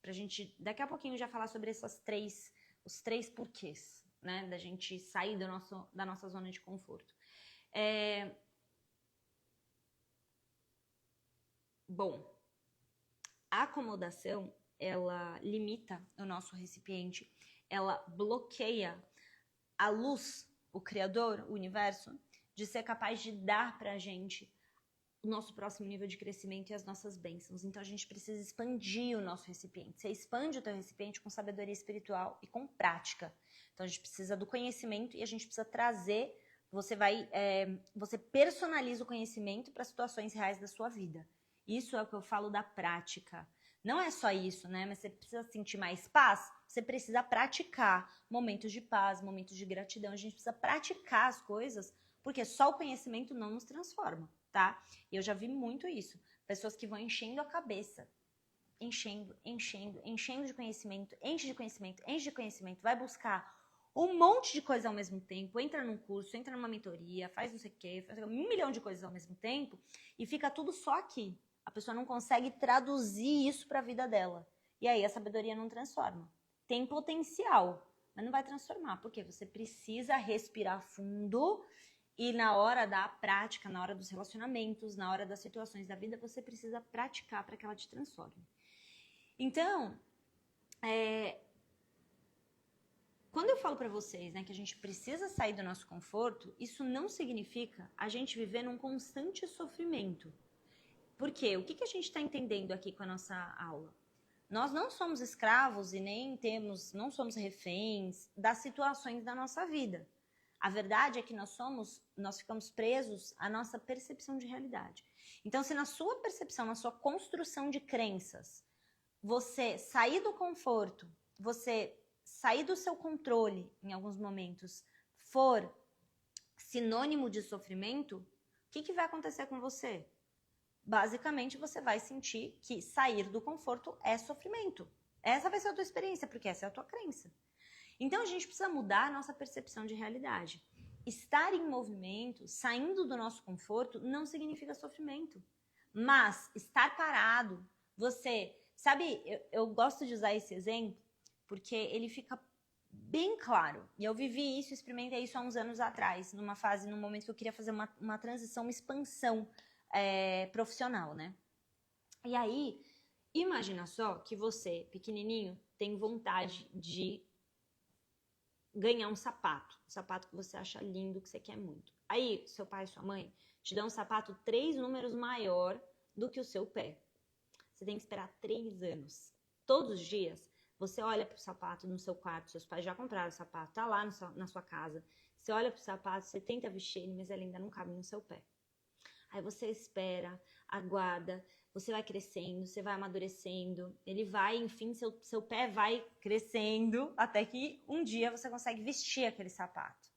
pra gente, daqui a pouquinho, já falar sobre os três porquês, né? Da gente sair da nossa zona de conforto. Bom, a acomodação, ela limita o nosso recipiente, ela bloqueia a luz, o Criador, o universo, de ser capaz de dar pra gente o nosso próximo nível de crescimento e as nossas bênçãos. Então, a gente precisa expandir o nosso recipiente. Você expande o teu recipiente com sabedoria espiritual e com prática. Então, a gente precisa do conhecimento e a gente precisa trazer, você personaliza o conhecimento para situações reais da sua vida. Isso é o que eu falo da prática. Não é só isso, né? Mas você precisa sentir mais paz, você precisa praticar momentos de paz, momentos de gratidão. A gente precisa praticar as coisas, porque só o conhecimento não nos transforma, tá? E eu já vi muito isso. Pessoas que vão enchendo a cabeça. Enchendo de conhecimento, enche de conhecimento, vai buscar um monte de coisa ao mesmo tempo, entra num curso, entra numa mentoria, faz não sei o quê, faz 1 milhão de coisas ao mesmo tempo e fica tudo só aqui. A pessoa não consegue traduzir isso para a vida dela. E aí a sabedoria não transforma. Tem potencial, mas não vai transformar, porque você precisa respirar fundo e na hora da prática, na hora dos relacionamentos, na hora das situações da vida, você precisa praticar para que ela te transforme. Então, quando eu falo para vocês, né, que a gente precisa sair do nosso conforto, isso não significa a gente viver num constante sofrimento. Por quê? O que a gente está entendendo aqui com a nossa aula? Nós não somos escravos e nem não somos reféns das situações da nossa vida. A verdade é que nós ficamos presos à nossa percepção de realidade. Então, se na sua percepção, na sua construção de crenças, você sair do conforto, você sair do seu controle em alguns momentos, for sinônimo de sofrimento, o que vai acontecer com você? Basicamente, você vai sentir que sair do conforto é sofrimento. Essa vai ser a tua experiência, porque essa é a tua crença. Então, a gente precisa mudar a nossa percepção de realidade. Estar em movimento, saindo do nosso conforto, não significa sofrimento. Mas estar parado, você... Sabe, eu gosto de usar esse exemplo, porque ele fica bem claro. E eu vivi isso, experimentei isso há uns anos atrás, num momento que eu queria fazer uma transição, uma expansão profissional, né? E aí, imagina só que você, pequenininho, tem vontade de ganhar um sapato que você acha lindo, que você quer muito. Aí, seu pai e sua mãe te dão um sapato 3 números maior do que o seu pé. Você tem que esperar 3 anos. Todos os dias, você olha pro sapato no seu quarto, seus pais já compraram o sapato, tá lá na sua casa. Você olha pro sapato, você tenta vestir ele, mas ele ainda não cabe no seu pé. Aí você espera, aguarda, você vai crescendo, você vai amadurecendo, ele vai, enfim, seu pé vai crescendo até que um dia você consegue vestir aquele sapato.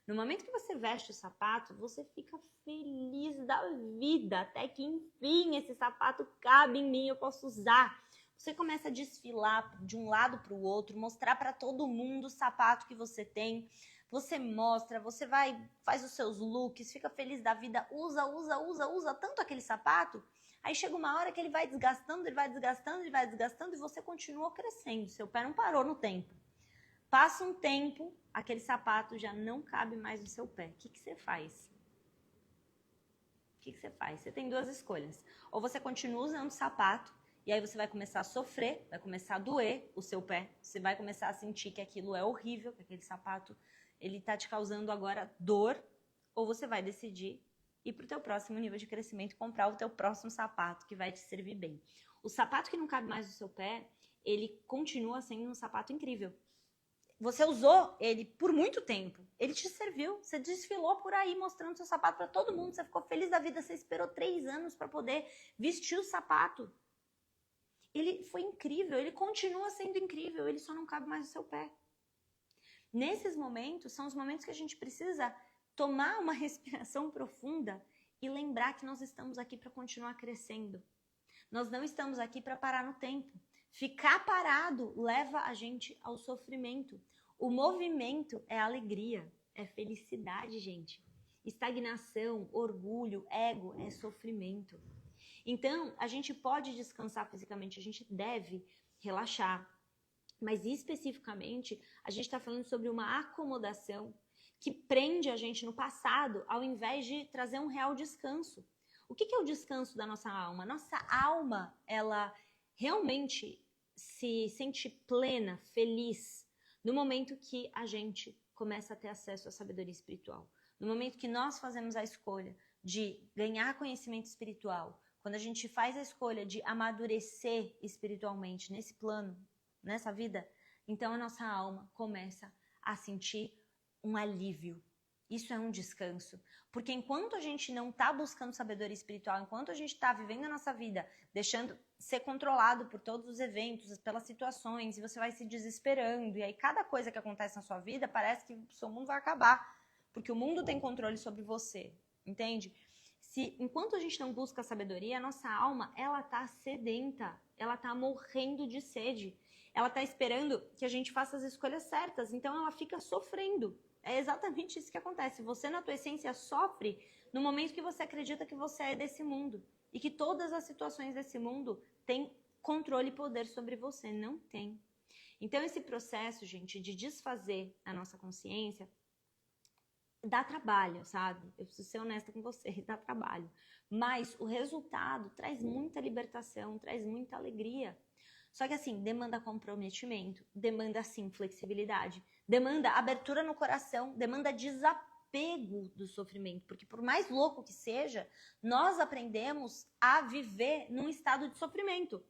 No momento que você veste o sapato, você fica feliz da vida, até que, enfim, esse sapato cabe em mim, eu posso usar. Você começa a desfilar de um lado para o outro, mostrar para todo mundo o sapato que você tem. Você mostra, faz os seus looks, fica feliz da vida, usa tanto aquele sapato. Aí chega uma hora que ele vai desgastando e você continua crescendo. Seu pé não parou no tempo. Passa um tempo, aquele sapato já não cabe mais no seu pé. O que você faz? Você tem 2 escolhas. Ou você continua usando o sapato, e aí você vai começar a sofrer, vai começar a doer o seu pé. Você vai começar a sentir que aquilo é horrível, que aquele sapato, ele tá te causando agora dor. Ou você vai decidir ir para o teu próximo nível de crescimento, comprar o teu próximo sapato que vai te servir bem. O sapato que não cabe mais no seu pé, ele continua sendo um sapato incrível. Você usou ele por muito tempo, ele te serviu, você desfilou por aí mostrando seu sapato para todo mundo, você ficou feliz da vida, você esperou 3 anos para poder vestir o sapato. Ele foi incrível, ele continua sendo incrível, ele só não cabe mais no seu pé. Nesses momentos, são os momentos que a gente precisa tomar uma respiração profunda e lembrar que nós estamos aqui para continuar crescendo. Nós não estamos aqui para parar no tempo. Ficar parado leva a gente ao sofrimento. O movimento é alegria, é felicidade, gente. Estagnação, orgulho, ego é sofrimento. Então, a gente pode descansar fisicamente, a gente deve relaxar. Mas especificamente, a gente está falando sobre uma acomodação que prende a gente no passado, ao invés de trazer um real descanso. O que é o descanso da nossa alma? Nossa alma, ela realmente se sente plena, feliz, no momento que a gente começa a ter acesso à sabedoria espiritual. No momento que nós fazemos a escolha de ganhar conhecimento espiritual, quando a gente faz a escolha de amadurecer espiritualmente nesse plano, nessa vida, então a nossa alma começa a sentir um alívio. Isso é um descanso. Porque enquanto a gente não está buscando sabedoria espiritual, enquanto a gente está vivendo a nossa vida, deixando ser controlado por todos os eventos, pelas situações, e você vai se desesperando, e aí cada coisa que acontece na sua vida parece que o seu mundo vai acabar, porque o mundo tem controle sobre você, entende? Enquanto a gente não busca a sabedoria, a nossa alma, ela tá sedenta, ela tá morrendo de sede, ela tá esperando que a gente faça as escolhas certas, então ela fica sofrendo. É exatamente isso que acontece. Você, na tua essência, sofre no momento que você acredita que você é desse mundo e que todas as situações desse mundo têm controle e poder sobre você. Não tem. Então, esse processo, gente, de desfazer a nossa consciência dá trabalho, sabe? Eu preciso ser honesta com você, dá trabalho. Mas o resultado traz muita libertação, traz muita alegria. Só que assim, demanda comprometimento, demanda sim flexibilidade, demanda abertura no coração, demanda desapego do sofrimento, porque por mais louco que seja, nós aprendemos a viver num estado de sofrimento.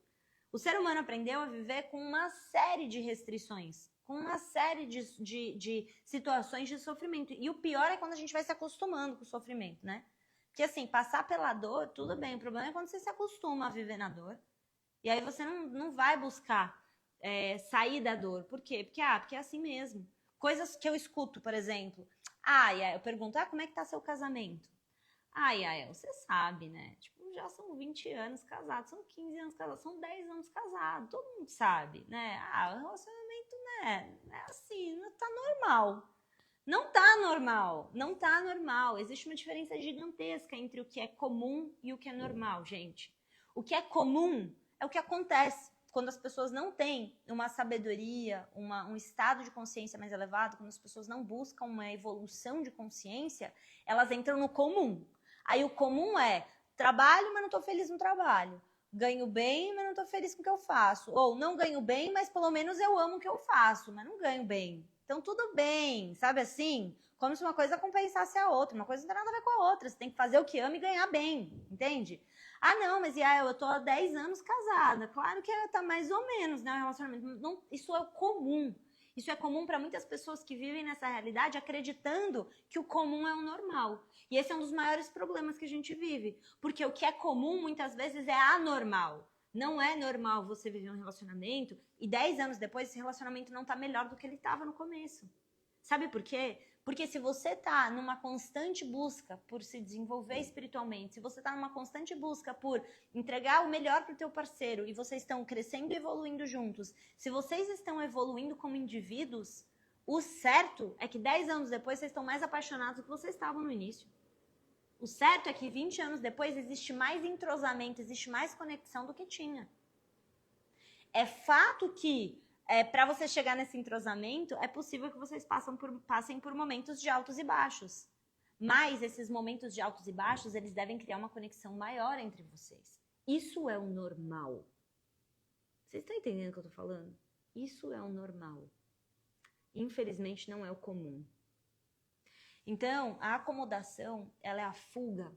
O ser humano aprendeu a viver com uma série de restrições, com uma série de situações de sofrimento. E o pior é quando a gente vai se acostumando com o sofrimento, né? Porque assim, passar pela dor, tudo bem, o problema é quando você se acostuma a viver na dor. E aí você não vai buscar sair da dor. Por quê? Porque é assim mesmo. Coisas que eu escuto, por exemplo. Eu pergunto, como é que tá seu casamento? Você sabe, né? Tipo, já são 20 anos casados, são 15 anos casados, são 10 anos casados. Todo mundo sabe, né? O relacionamento, né? É assim, não tá normal. Não tá normal. Não tá normal. Existe uma diferença gigantesca entre o que é comum e o que é normal, gente. O que é comum é o que acontece quando as pessoas não têm uma sabedoria, um estado de consciência mais elevado, quando as pessoas não buscam uma evolução de consciência, elas entram no comum. Aí o comum é trabalho, mas não tô feliz no trabalho. Ganho bem, mas não tô feliz com o que eu faço. Ou não ganho bem, mas pelo menos eu amo o que eu faço, mas não ganho bem. Então tudo bem, sabe assim? Como se uma coisa compensasse a outra. Uma coisa não tem nada a ver com a outra. Você tem que fazer o que ama e ganhar bem, entende? Não, mas eu tô há 10 anos casada. Claro que tá mais ou menos, né? O relacionamento. Não, isso é comum. Isso é comum para muitas pessoas que vivem nessa realidade acreditando que o comum é o normal. E esse é um dos maiores problemas que a gente vive. Porque o que é comum muitas vezes é anormal. Não é normal você viver um relacionamento e 10 anos depois esse relacionamento não tá melhor do que ele tava no começo. Sabe por quê? Porque se você tá numa constante busca por se desenvolver espiritualmente, se você tá numa constante busca por entregar o melhor pro teu parceiro e vocês estão crescendo e evoluindo juntos, se vocês estão evoluindo como indivíduos, o certo é que 10 anos depois vocês estão mais apaixonados do que vocês estavam no início. O certo é que 20 anos depois existe mais entrosamento, existe mais conexão do que tinha. É fato que para você chegar nesse entrosamento, é possível que vocês passem por momentos de altos e baixos. Mas esses momentos de altos e baixos, eles devem criar uma conexão maior entre vocês. Isso é o normal. Vocês estão entendendo o que eu tô falando? Isso é o normal. Infelizmente, não é o comum. Então, a acomodação, ela é a fuga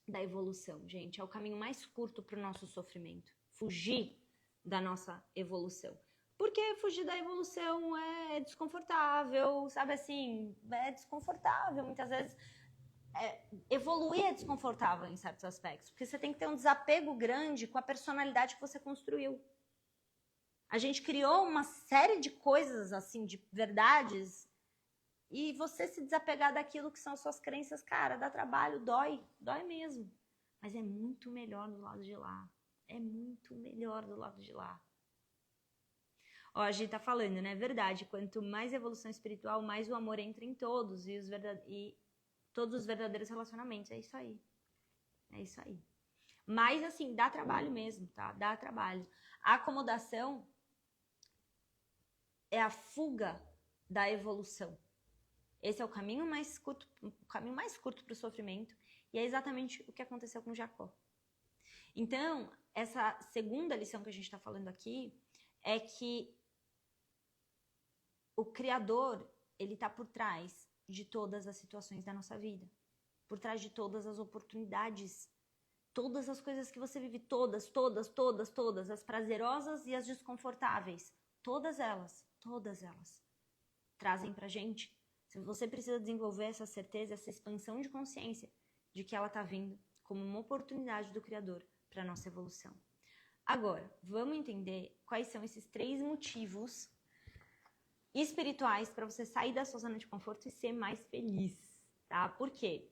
da evolução, gente. É o caminho mais curto para o nosso sofrimento. Fugir da nossa evolução. Porque fugir da evolução é desconfortável, sabe assim? É desconfortável, muitas vezes. Evoluir é desconfortável em certos aspectos, porque você tem que ter um desapego grande com a personalidade que você construiu. A gente criou uma série de coisas, assim, de verdades, e você se desapegar daquilo que são suas crenças, cara, dá trabalho, dói mesmo. Mas é muito melhor do lado de lá. É muito melhor do lado de lá. Ó, a gente tá falando, né? Verdade, quanto mais evolução espiritual, mais o amor entra em todos e todos os verdadeiros relacionamentos. É isso aí. É isso aí. Mas, assim, dá trabalho mesmo, tá? Dá trabalho. A acomodação é a fuga da evolução. Esse é o caminho mais curto para o sofrimento. E é exatamente o que aconteceu com Jacó. Então, essa segunda lição que a gente está falando aqui é que o Criador, ele está por trás de todas as situações da nossa vida. Por trás de todas as oportunidades. Todas as coisas que você vive, todas, as prazerosas e as desconfortáveis. Todas elas trazem pra gente. Você precisa desenvolver essa certeza, essa expansão de consciência de que ela está vindo como uma oportunidade do Criador para nossa evolução. Agora, vamos entender quais são esses 3 motivos espirituais para você sair da sua zona de conforto e ser mais feliz, tá? Por quê?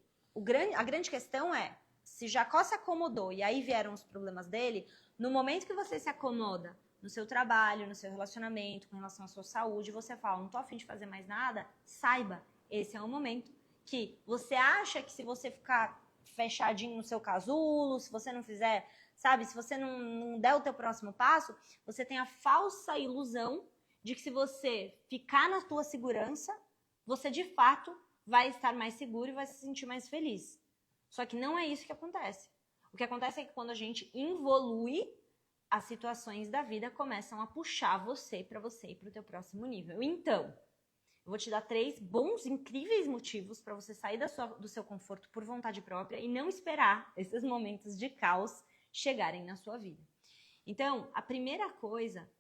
A grande questão é, se Jacó se acomodou e aí vieram os problemas dele, no momento que você se acomoda no seu trabalho, no seu relacionamento, com relação à sua saúde, você fala, não tô a fim de fazer mais nada, saiba, esse é um momento que você acha que se você ficar fechadinho no seu casulo, se você não fizer, sabe, se você não der o teu próximo passo, você tem a falsa ilusão de que se você ficar na tua segurança, você de fato vai estar mais seguro e vai se sentir mais feliz. Só que não é isso que acontece. O que acontece é que quando a gente evolui, as situações da vida começam a puxar você para ir para o teu próximo nível. Então, eu vou te dar 3 bons, incríveis motivos para você sair do seu conforto por vontade própria e não esperar esses momentos de caos chegarem na sua vida. Então, a primeira coisa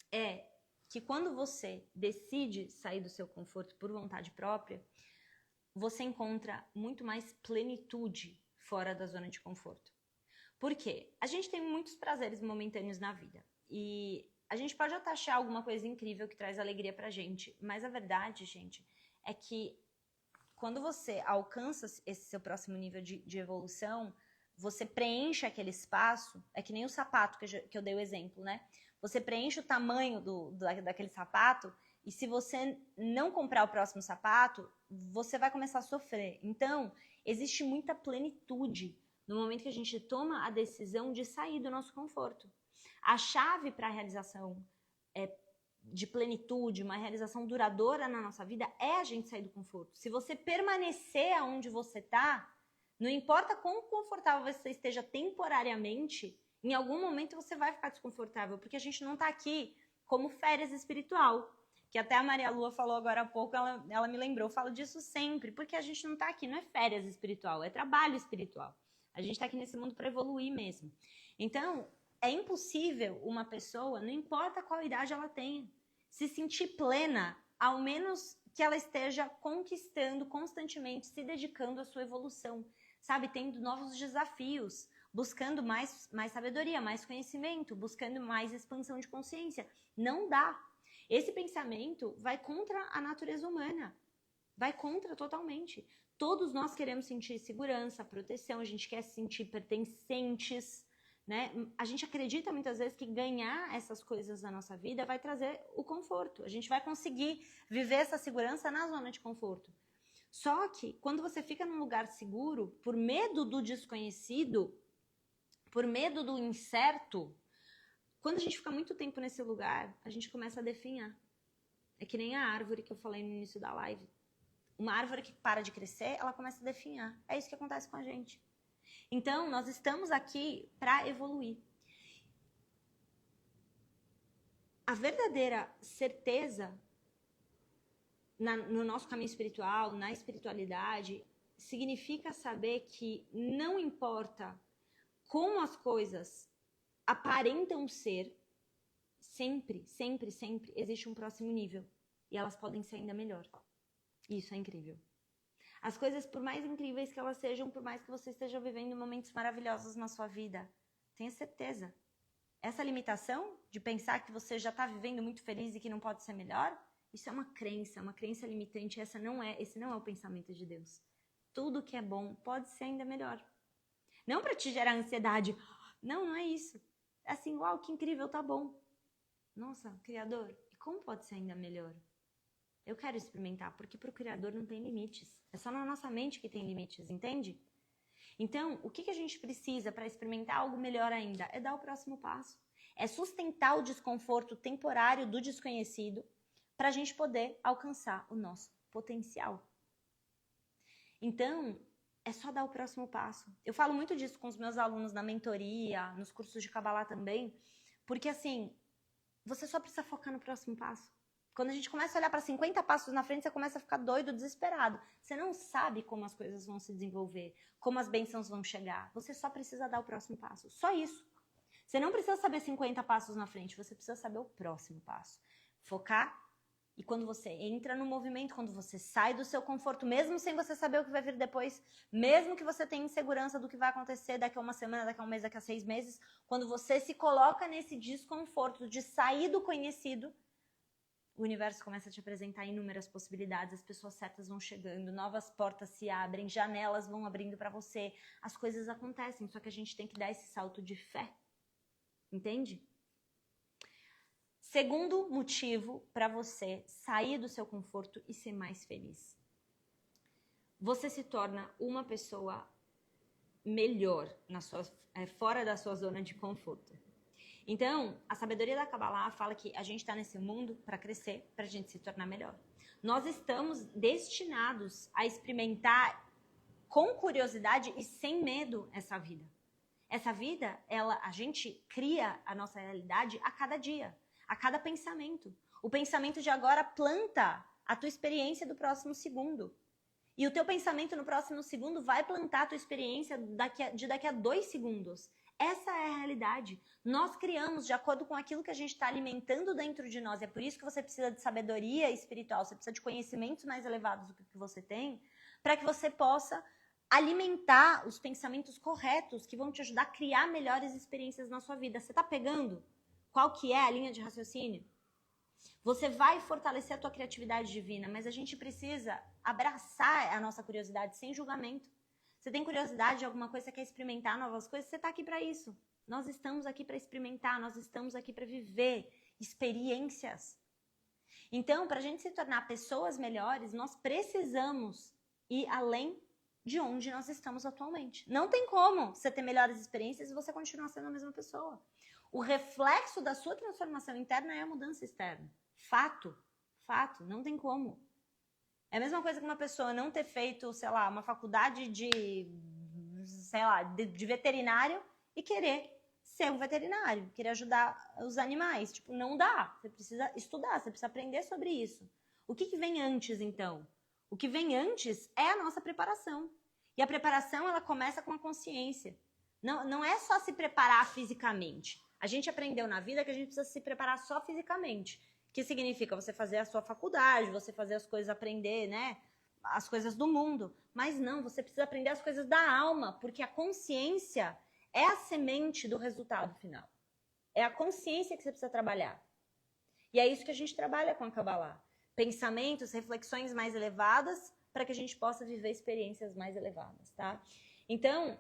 é que quando você decide sair do seu conforto por vontade própria, você encontra muito mais plenitude fora da zona de conforto. Por quê? A gente tem muitos prazeres momentâneos na vida e a gente pode até achar alguma coisa incrível que traz alegria pra gente, mas a verdade, gente, é que quando você alcança esse seu próximo nível de evolução, você preenche aquele espaço, é que nem o sapato que eu dei o exemplo, né? Você preenche o tamanho daquele sapato e se você não comprar o próximo sapato, você vai começar a sofrer. Então, existe muita plenitude no momento que a gente toma a decisão de sair do nosso conforto. A chave para a realização de plenitude, uma realização duradoura na nossa vida, é a gente sair do conforto. Se você permanecer aonde você está, não importa quão confortável você esteja temporariamente, em algum momento você vai ficar desconfortável, porque a gente não está aqui como férias espiritual, que até a Maria Lua falou agora há pouco, ela me lembrou, eu falo disso sempre, porque a gente não está aqui, não é férias espiritual, é trabalho espiritual. A gente está aqui nesse mundo para evoluir mesmo. Então, é impossível uma pessoa, não importa qual idade ela tenha, se sentir plena, ao menos que ela esteja conquistando constantemente, se dedicando à sua evolução, sabe? Tendo novos desafios, buscando mais sabedoria, mais conhecimento, buscando mais expansão de consciência. Não dá. Esse pensamento vai contra a natureza humana. Vai contra totalmente. Todos nós queremos sentir segurança, proteção, a gente quer se sentir pertencentes, né? A gente acredita muitas vezes que ganhar essas coisas na nossa vida vai trazer o conforto. A gente vai conseguir viver essa segurança na zona de conforto. Só que quando você fica num lugar seguro, por medo do desconhecido, por medo do incerto, quando a gente fica muito tempo nesse lugar, a gente começa a definhar. É que nem a árvore que eu falei no início da live. Uma árvore que para de crescer, ela começa a definhar. É isso que acontece com a gente. Então, nós estamos aqui para evoluir. A verdadeira certeza no nosso caminho espiritual, na espiritualidade, significa saber que não importa como as coisas aparentam ser, sempre, sempre, sempre existe um próximo nível. E elas podem ser ainda melhor. Isso é incrível. As coisas, por mais incríveis que elas sejam, por mais que você esteja vivendo momentos maravilhosos na sua vida, tenha certeza. Essa limitação de pensar que você já está vivendo muito feliz e que não pode ser melhor, isso é uma crença limitante. Esse não é o pensamento de Deus. Tudo que é bom pode ser ainda melhor. Não para te gerar ansiedade. Não é isso. É assim, uau, que incrível, tá bom. Nossa, Criador, e como pode ser ainda melhor? Eu quero experimentar, porque para o Criador não tem limites. É só na nossa mente que tem limites, entende? Então, o que a gente precisa para experimentar algo melhor ainda? É dar o próximo passo. É sustentar o desconforto temporário do desconhecido para a gente poder alcançar o nosso potencial. Então, é só dar o próximo passo. Eu falo muito disso com os meus alunos na mentoria, nos cursos de Kabbalah também, porque assim, você só precisa focar no próximo passo. Quando a gente começa a olhar para 50 passos na frente, você começa a ficar doido, desesperado. Você não sabe como as coisas vão se desenvolver, como as bênçãos vão chegar. Você só precisa dar o próximo passo. Só isso. Você não precisa saber 50 passos na frente, você precisa saber o próximo passo. Focar. E quando você entra no movimento, quando você sai do seu conforto, mesmo sem você saber o que vai vir depois, mesmo que você tenha insegurança do que vai acontecer daqui a uma semana, daqui a um mês, daqui a 6 meses, quando você se coloca nesse desconforto de sair do conhecido, o universo começa a te apresentar inúmeras possibilidades, as pessoas certas vão chegando, novas portas se abrem, janelas vão abrindo para você, as coisas acontecem, só que a gente tem que dar esse salto de fé, entende? Segundo motivo para você sair do seu conforto e ser mais feliz. Você se torna uma pessoa melhor fora da sua zona de conforto. Então, a sabedoria da Kabbalah fala que a gente está nesse mundo para crescer, para a gente se tornar melhor. Nós estamos destinados a experimentar com curiosidade e sem medo essa vida. Essa vida, a gente cria a nossa realidade a cada dia. A cada pensamento. O pensamento de agora planta a tua experiência do próximo segundo. E o teu pensamento no próximo segundo vai plantar a tua experiência daqui a 2 segundos. Essa é a realidade. Nós criamos de acordo com aquilo que a gente está alimentando dentro de nós. É por isso que você precisa de sabedoria espiritual, você precisa de conhecimentos mais elevados do que você tem, para que você possa alimentar os pensamentos corretos que vão te ajudar a criar melhores experiências na sua vida. Você está pegando? Qual que é a linha de raciocínio? Você vai fortalecer a tua criatividade divina, mas a gente precisa abraçar a nossa curiosidade sem julgamento. Você tem curiosidade de alguma coisa, você quer experimentar novas coisas, você está aqui para isso. Nós estamos aqui para experimentar, nós estamos aqui para viver experiências. Então, para a gente se tornar pessoas melhores, nós precisamos ir além de onde nós estamos atualmente. Não tem como você ter melhores experiências e você continuar sendo a mesma pessoa. O reflexo da sua transformação interna é a mudança externa. Fato, não tem como. É a mesma coisa que uma pessoa não ter feito, sei lá, uma faculdade de veterinário e querer ser um veterinário, querer ajudar os animais. Tipo, não dá. Você precisa estudar, você precisa aprender sobre isso. O que vem antes, então? O que vem antes é a nossa preparação. E a preparação, ela começa com a consciência. Não é só se preparar fisicamente. A gente aprendeu na vida que a gente precisa se preparar só fisicamente. Que significa você fazer a sua faculdade, você fazer as coisas, aprender, né? As coisas do mundo. Mas não, você precisa aprender as coisas da alma, porque a consciência é a semente do resultado final. É a consciência que você precisa trabalhar. E é isso que a gente trabalha com a Kabbalah. Pensamentos, reflexões mais elevadas, para que a gente possa viver experiências mais elevadas, tá? Então,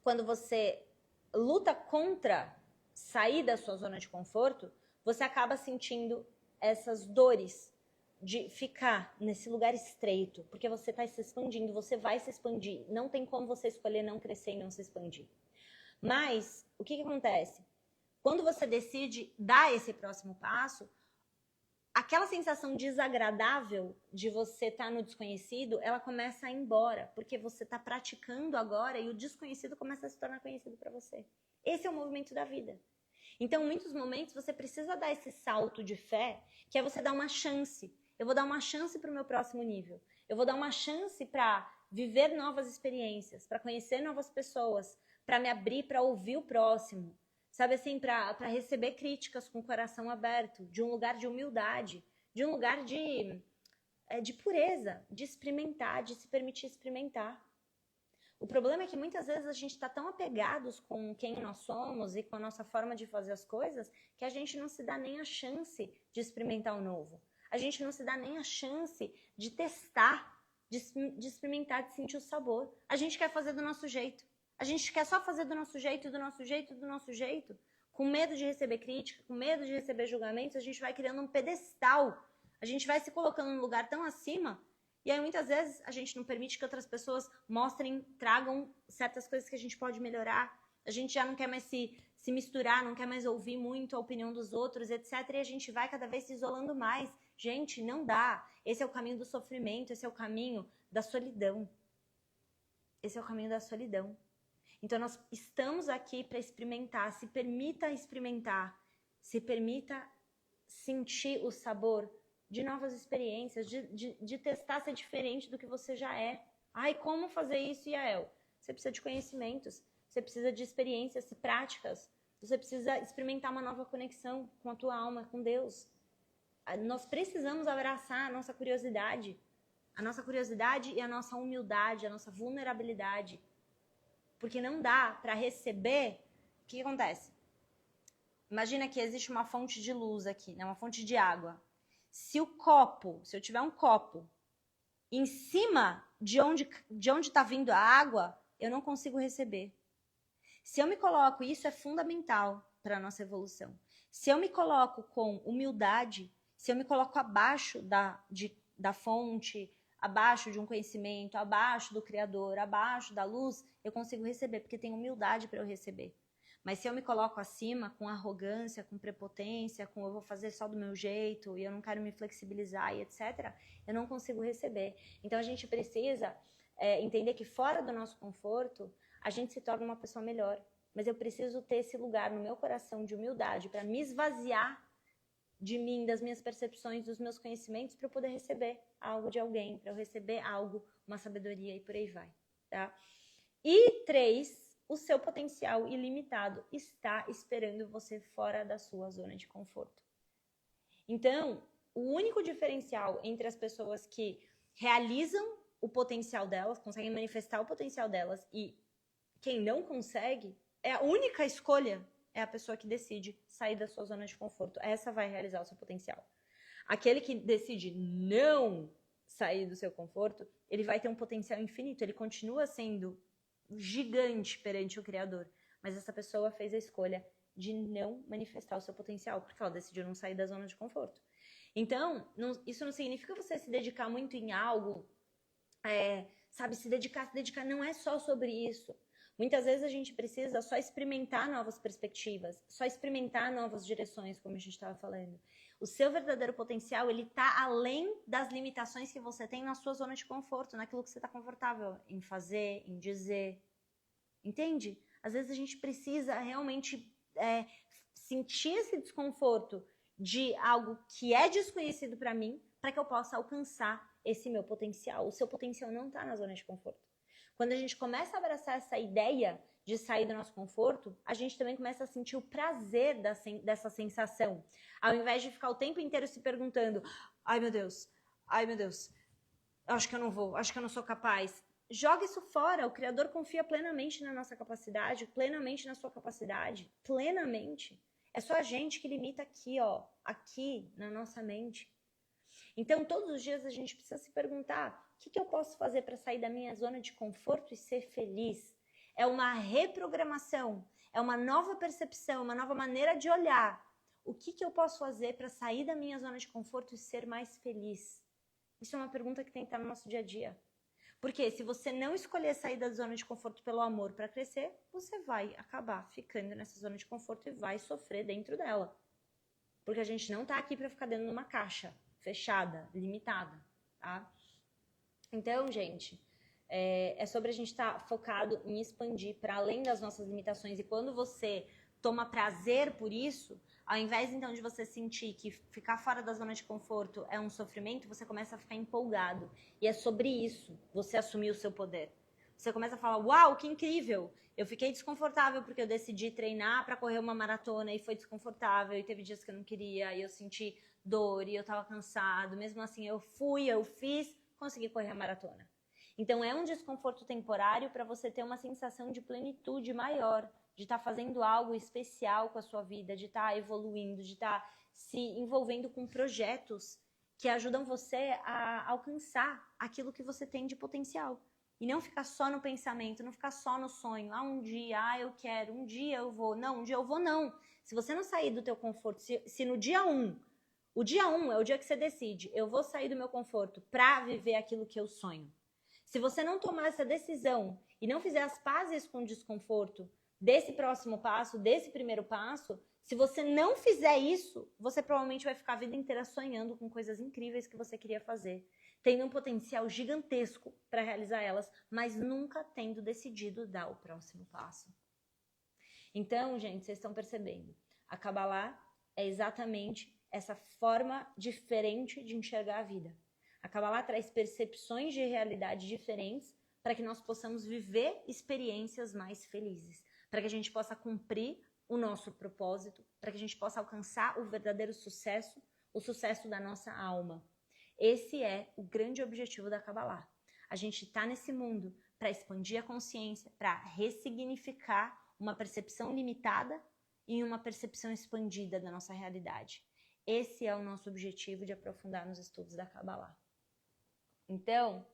quando você luta contra sair da sua zona de conforto, você acaba sentindo essas dores de ficar nesse lugar estreito, porque você está se expandindo, você vai se expandir. Não tem como você escolher não crescer e não se expandir. Mas, o que acontece? Quando você decide dar esse próximo passo, aquela sensação desagradável de você estar no desconhecido, ela começa a ir embora, porque você está praticando agora e o desconhecido começa a se tornar conhecido para você. Esse é o movimento da vida. Então, em muitos momentos, você precisa dar esse salto de fé, que é você dar uma chance. Eu vou dar uma chance para o meu próximo nível. Eu vou dar uma chance para viver novas experiências, para conhecer novas pessoas, para me abrir para ouvir o próximo. Sabe assim, para receber críticas com o coração aberto, de um lugar de humildade, de um lugar de pureza, de experimentar, de se permitir experimentar. O problema é que muitas vezes a gente está tão apegados com quem nós somos e com a nossa forma de fazer as coisas que a gente não se dá nem a chance de experimentar o novo. A gente não se dá nem a chance de testar, de experimentar, de sentir o sabor. A gente quer fazer do nosso jeito. A gente quer só fazer do nosso jeito, do nosso jeito, do nosso jeito. Com medo de receber crítica, com medo de receber julgamentos, a gente vai criando um pedestal. A gente vai se colocando num lugar tão acima. E aí, muitas vezes, a gente não permite que outras pessoas mostrem, tragam certas coisas que a gente pode melhorar. A gente já não quer mais se misturar, não quer mais ouvir muito a opinião dos outros, etc. E a gente vai cada vez se isolando mais. Gente, não dá. Esse é o caminho do sofrimento, esse é o caminho da solidão. Esse é o caminho da solidão. Então, nós estamos aqui para experimentar. Se permita experimentar. Se permita sentir o sabor de novas experiências, de testar ser diferente do que você já é. Ai, como fazer isso, Yael? Você precisa de conhecimentos, você precisa de experiências práticas, você precisa experimentar uma nova conexão com a tua alma, com Deus. Nós precisamos abraçar a nossa curiosidade e a nossa humildade, a nossa vulnerabilidade. Porque não dá para receber. O que acontece? Imagina que existe uma fonte de luz aqui, né? Uma fonte de água. Se eu tiver um copo em cima de onde está vindo a água, eu não consigo receber. Se eu me coloco, e isso é fundamental para a nossa evolução, se eu me coloco com humildade, se eu me coloco abaixo da fonte, abaixo de um conhecimento, abaixo do Criador, abaixo da luz, eu consigo receber, porque tem humildade para eu receber. Mas se eu me coloco acima, com arrogância, com prepotência, com eu vou fazer só do meu jeito e eu não quero me flexibilizar e etc., eu não consigo receber. Então a gente precisa entender que fora do nosso conforto, a gente se torna uma pessoa melhor. Mas eu preciso ter esse lugar no meu coração de humildade para me esvaziar de mim, das minhas percepções, dos meus conhecimentos, para eu poder receber algo de alguém, para eu receber algo, uma sabedoria e por aí vai. Tá? E 3, o seu potencial ilimitado está esperando você fora da sua zona de conforto. Então, o único diferencial entre as pessoas que realizam o potencial delas, conseguem manifestar o potencial delas e quem não consegue, a única escolha é a pessoa que decide sair da sua zona de conforto. Essa vai realizar o seu potencial. Aquele que decide não sair do seu conforto, ele vai ter um potencial infinito, ele continua sendo gigante perante o Criador, mas essa pessoa fez a escolha de não manifestar o seu potencial, porque ela decidiu não sair da zona de conforto. Então, isso não significa você se dedicar muito em algo, sabe, se dedicar, não é só sobre isso. Muitas vezes a gente precisa só experimentar novas perspectivas, só experimentar novas direções, como a gente estava falando. O seu verdadeiro potencial, ele está além das limitações que você tem na sua zona de conforto, naquilo que você está confortável em fazer, em dizer. Entende? Às vezes a gente precisa realmente sentir esse desconforto de algo que é desconhecido para mim, para que eu possa alcançar esse meu potencial. O seu potencial não está na zona de conforto. Quando a gente começa a abraçar essa ideia de sair do nosso conforto, a gente também começa a sentir o prazer dessa sensação. Ao invés de ficar o tempo inteiro se perguntando, ai meu Deus, acho que eu não vou, acho que eu não sou capaz. Joga isso fora, o Criador confia plenamente na nossa capacidade, plenamente na sua capacidade, plenamente. É só a gente que limita aqui, ó, aqui na nossa mente. Então, todos os dias a gente precisa se perguntar, o que eu posso fazer para sair da minha zona de conforto e ser feliz? É uma reprogramação, é uma nova percepção, uma nova maneira de olhar. O que eu posso fazer para sair da minha zona de conforto e ser mais feliz? Isso é uma pergunta que tem que estar no nosso dia a dia. Porque se você não escolher sair da zona de conforto pelo amor para crescer, você vai acabar ficando nessa zona de conforto e vai sofrer dentro dela. Porque a gente não está aqui para ficar dentro de uma caixa fechada, limitada, tá? Então, gente, é sobre a gente estar focado em expandir para além das nossas limitações. E quando você toma prazer por isso, Ao invés, então, de você sentir que ficar fora da zona de conforto é um sofrimento, você começa a ficar empolgado. E é sobre isso, você assumir o seu poder. Você começa a falar, uau, que incrível! Eu fiquei desconfortável porque eu decidi treinar para correr uma maratona e foi desconfortável. E teve dias que eu não queria, e eu senti dor, e eu tava cansado. Mesmo assim, eu fiz, consegui correr a maratona. Então, é um desconforto temporário para você ter uma sensação de plenitude maior, de estar fazendo algo especial com a sua vida, de estar evoluindo, de estar se envolvendo com projetos que ajudam você a alcançar aquilo que você tem de potencial. E não ficar só no pensamento, não ficar só no sonho. Um dia, eu quero, um dia eu vou. Não, um dia eu vou, não. Se você não sair do teu conforto, se no dia 1, o dia 1 é o dia que você decide, eu vou sair do meu conforto para viver aquilo que eu sonho. Se você não tomar essa decisão e não fizer as pazes com o desconforto desse próximo passo, desse primeiro passo, se você não fizer isso, você provavelmente vai ficar a vida inteira sonhando com coisas incríveis que você queria fazer, tendo um potencial gigantesco para realizar elas, mas nunca tendo decidido dar o próximo passo. Então, gente, vocês estão percebendo, a Kabbalah é exatamente essa forma diferente de enxergar a vida. A Kabbalah traz percepções de realidade diferentes para que nós possamos viver experiências mais felizes, para que a gente possa cumprir o nosso propósito, para que a gente possa alcançar o verdadeiro sucesso, o sucesso da nossa alma. Esse é o grande objetivo da Kabbalah. A gente está nesse mundo para expandir a consciência, para ressignificar uma percepção limitada em uma percepção expandida da nossa realidade. Esse é o nosso objetivo de aprofundar nos estudos da Kabbalah. Então,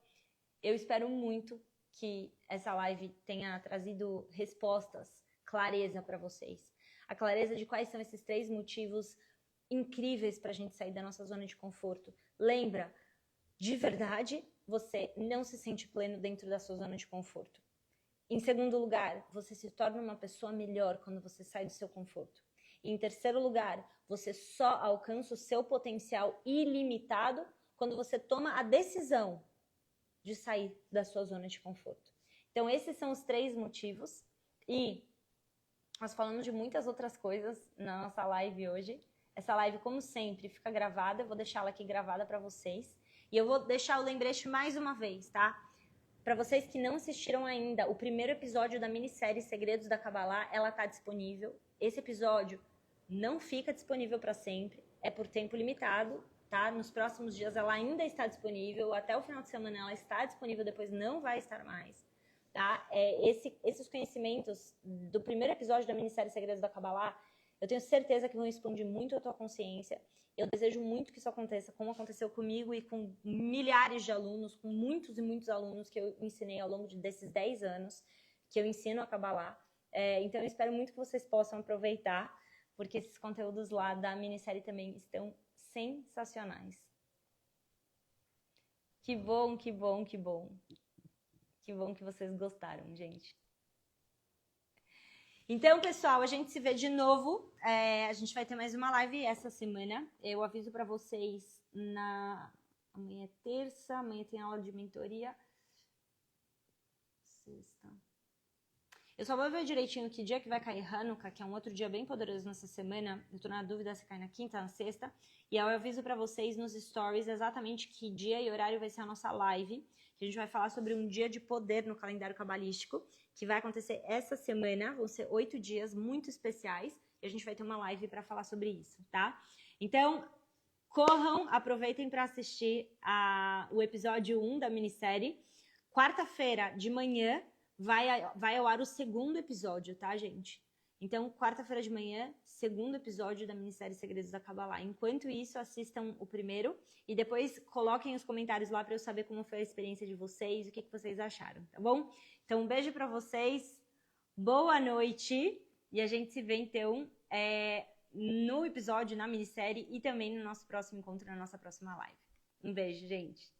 eu espero muito que essa live tenha trazido respostas, clareza para vocês. A clareza de quais são esses 3 motivos incríveis para a gente sair da nossa zona de conforto. Lembra, de verdade, você não se sente pleno dentro da sua zona de conforto. Em segundo lugar, você se torna uma pessoa melhor quando você sai do seu conforto. E em terceiro lugar, você só alcança o seu potencial ilimitado quando você toma a decisão de sair da sua zona de conforto. Então, esses são os 3 motivos. E nós falamos de muitas outras coisas na nossa live hoje. Essa live, como sempre, fica gravada. Eu vou deixá-la aqui gravada para vocês. E eu vou deixar o lembrete mais uma vez, tá? Para vocês que não assistiram ainda, o primeiro episódio da minissérie Segredos da Kabbalah, ela tá disponível. Esse episódio não fica disponível para sempre. É por tempo limitado. Tá? Nos próximos dias ela ainda está disponível, até o final de semana ela está disponível, depois não vai estar mais. Tá? Esses conhecimentos do primeiro episódio da minissérie Segredos da Kabbalah, eu tenho certeza que vão expandir muito a tua consciência. Eu desejo muito que isso aconteça, como aconteceu comigo e com milhares de alunos, com muitos e muitos alunos que eu ensinei ao longo desses 10 anos que eu ensino a Kabbalah. Então eu espero muito que vocês possam aproveitar, porque esses conteúdos lá da minissérie também estão sensacionais. Que bom, que bom, que bom. Que bom que vocês gostaram, gente. Então, pessoal, a gente se vê de novo. A gente vai ter mais uma live essa semana. Eu aviso para vocês amanhã é terça, amanhã tem aula de mentoria. Sexta. Eu só vou ver direitinho que dia que vai cair Hanukkah, que é um outro dia bem poderoso nessa semana. Eu tô na dúvida se cai na quinta, na sexta. E aí eu aviso pra vocês nos stories exatamente que dia e horário vai ser a nossa live. Que a gente vai falar sobre um dia de poder no calendário cabalístico, que vai acontecer essa semana. Vão ser 8 dias muito especiais. E a gente vai ter uma live pra falar sobre isso, tá? Então, corram, aproveitem pra assistir o episódio 1 da minissérie. Quarta-feira de manhã, vai ao ar o segundo episódio, tá, gente? Então, quarta-feira de manhã, segundo episódio da minissérie Segredos da Kabbalah. Enquanto isso, assistam o primeiro e depois coloquem os comentários lá para eu saber como foi a experiência de vocês, o que vocês acharam, tá bom? Então, um beijo para vocês, boa noite e a gente se vê, então, no episódio, na minissérie e também no nosso próximo encontro, na nossa próxima live. Um beijo, gente!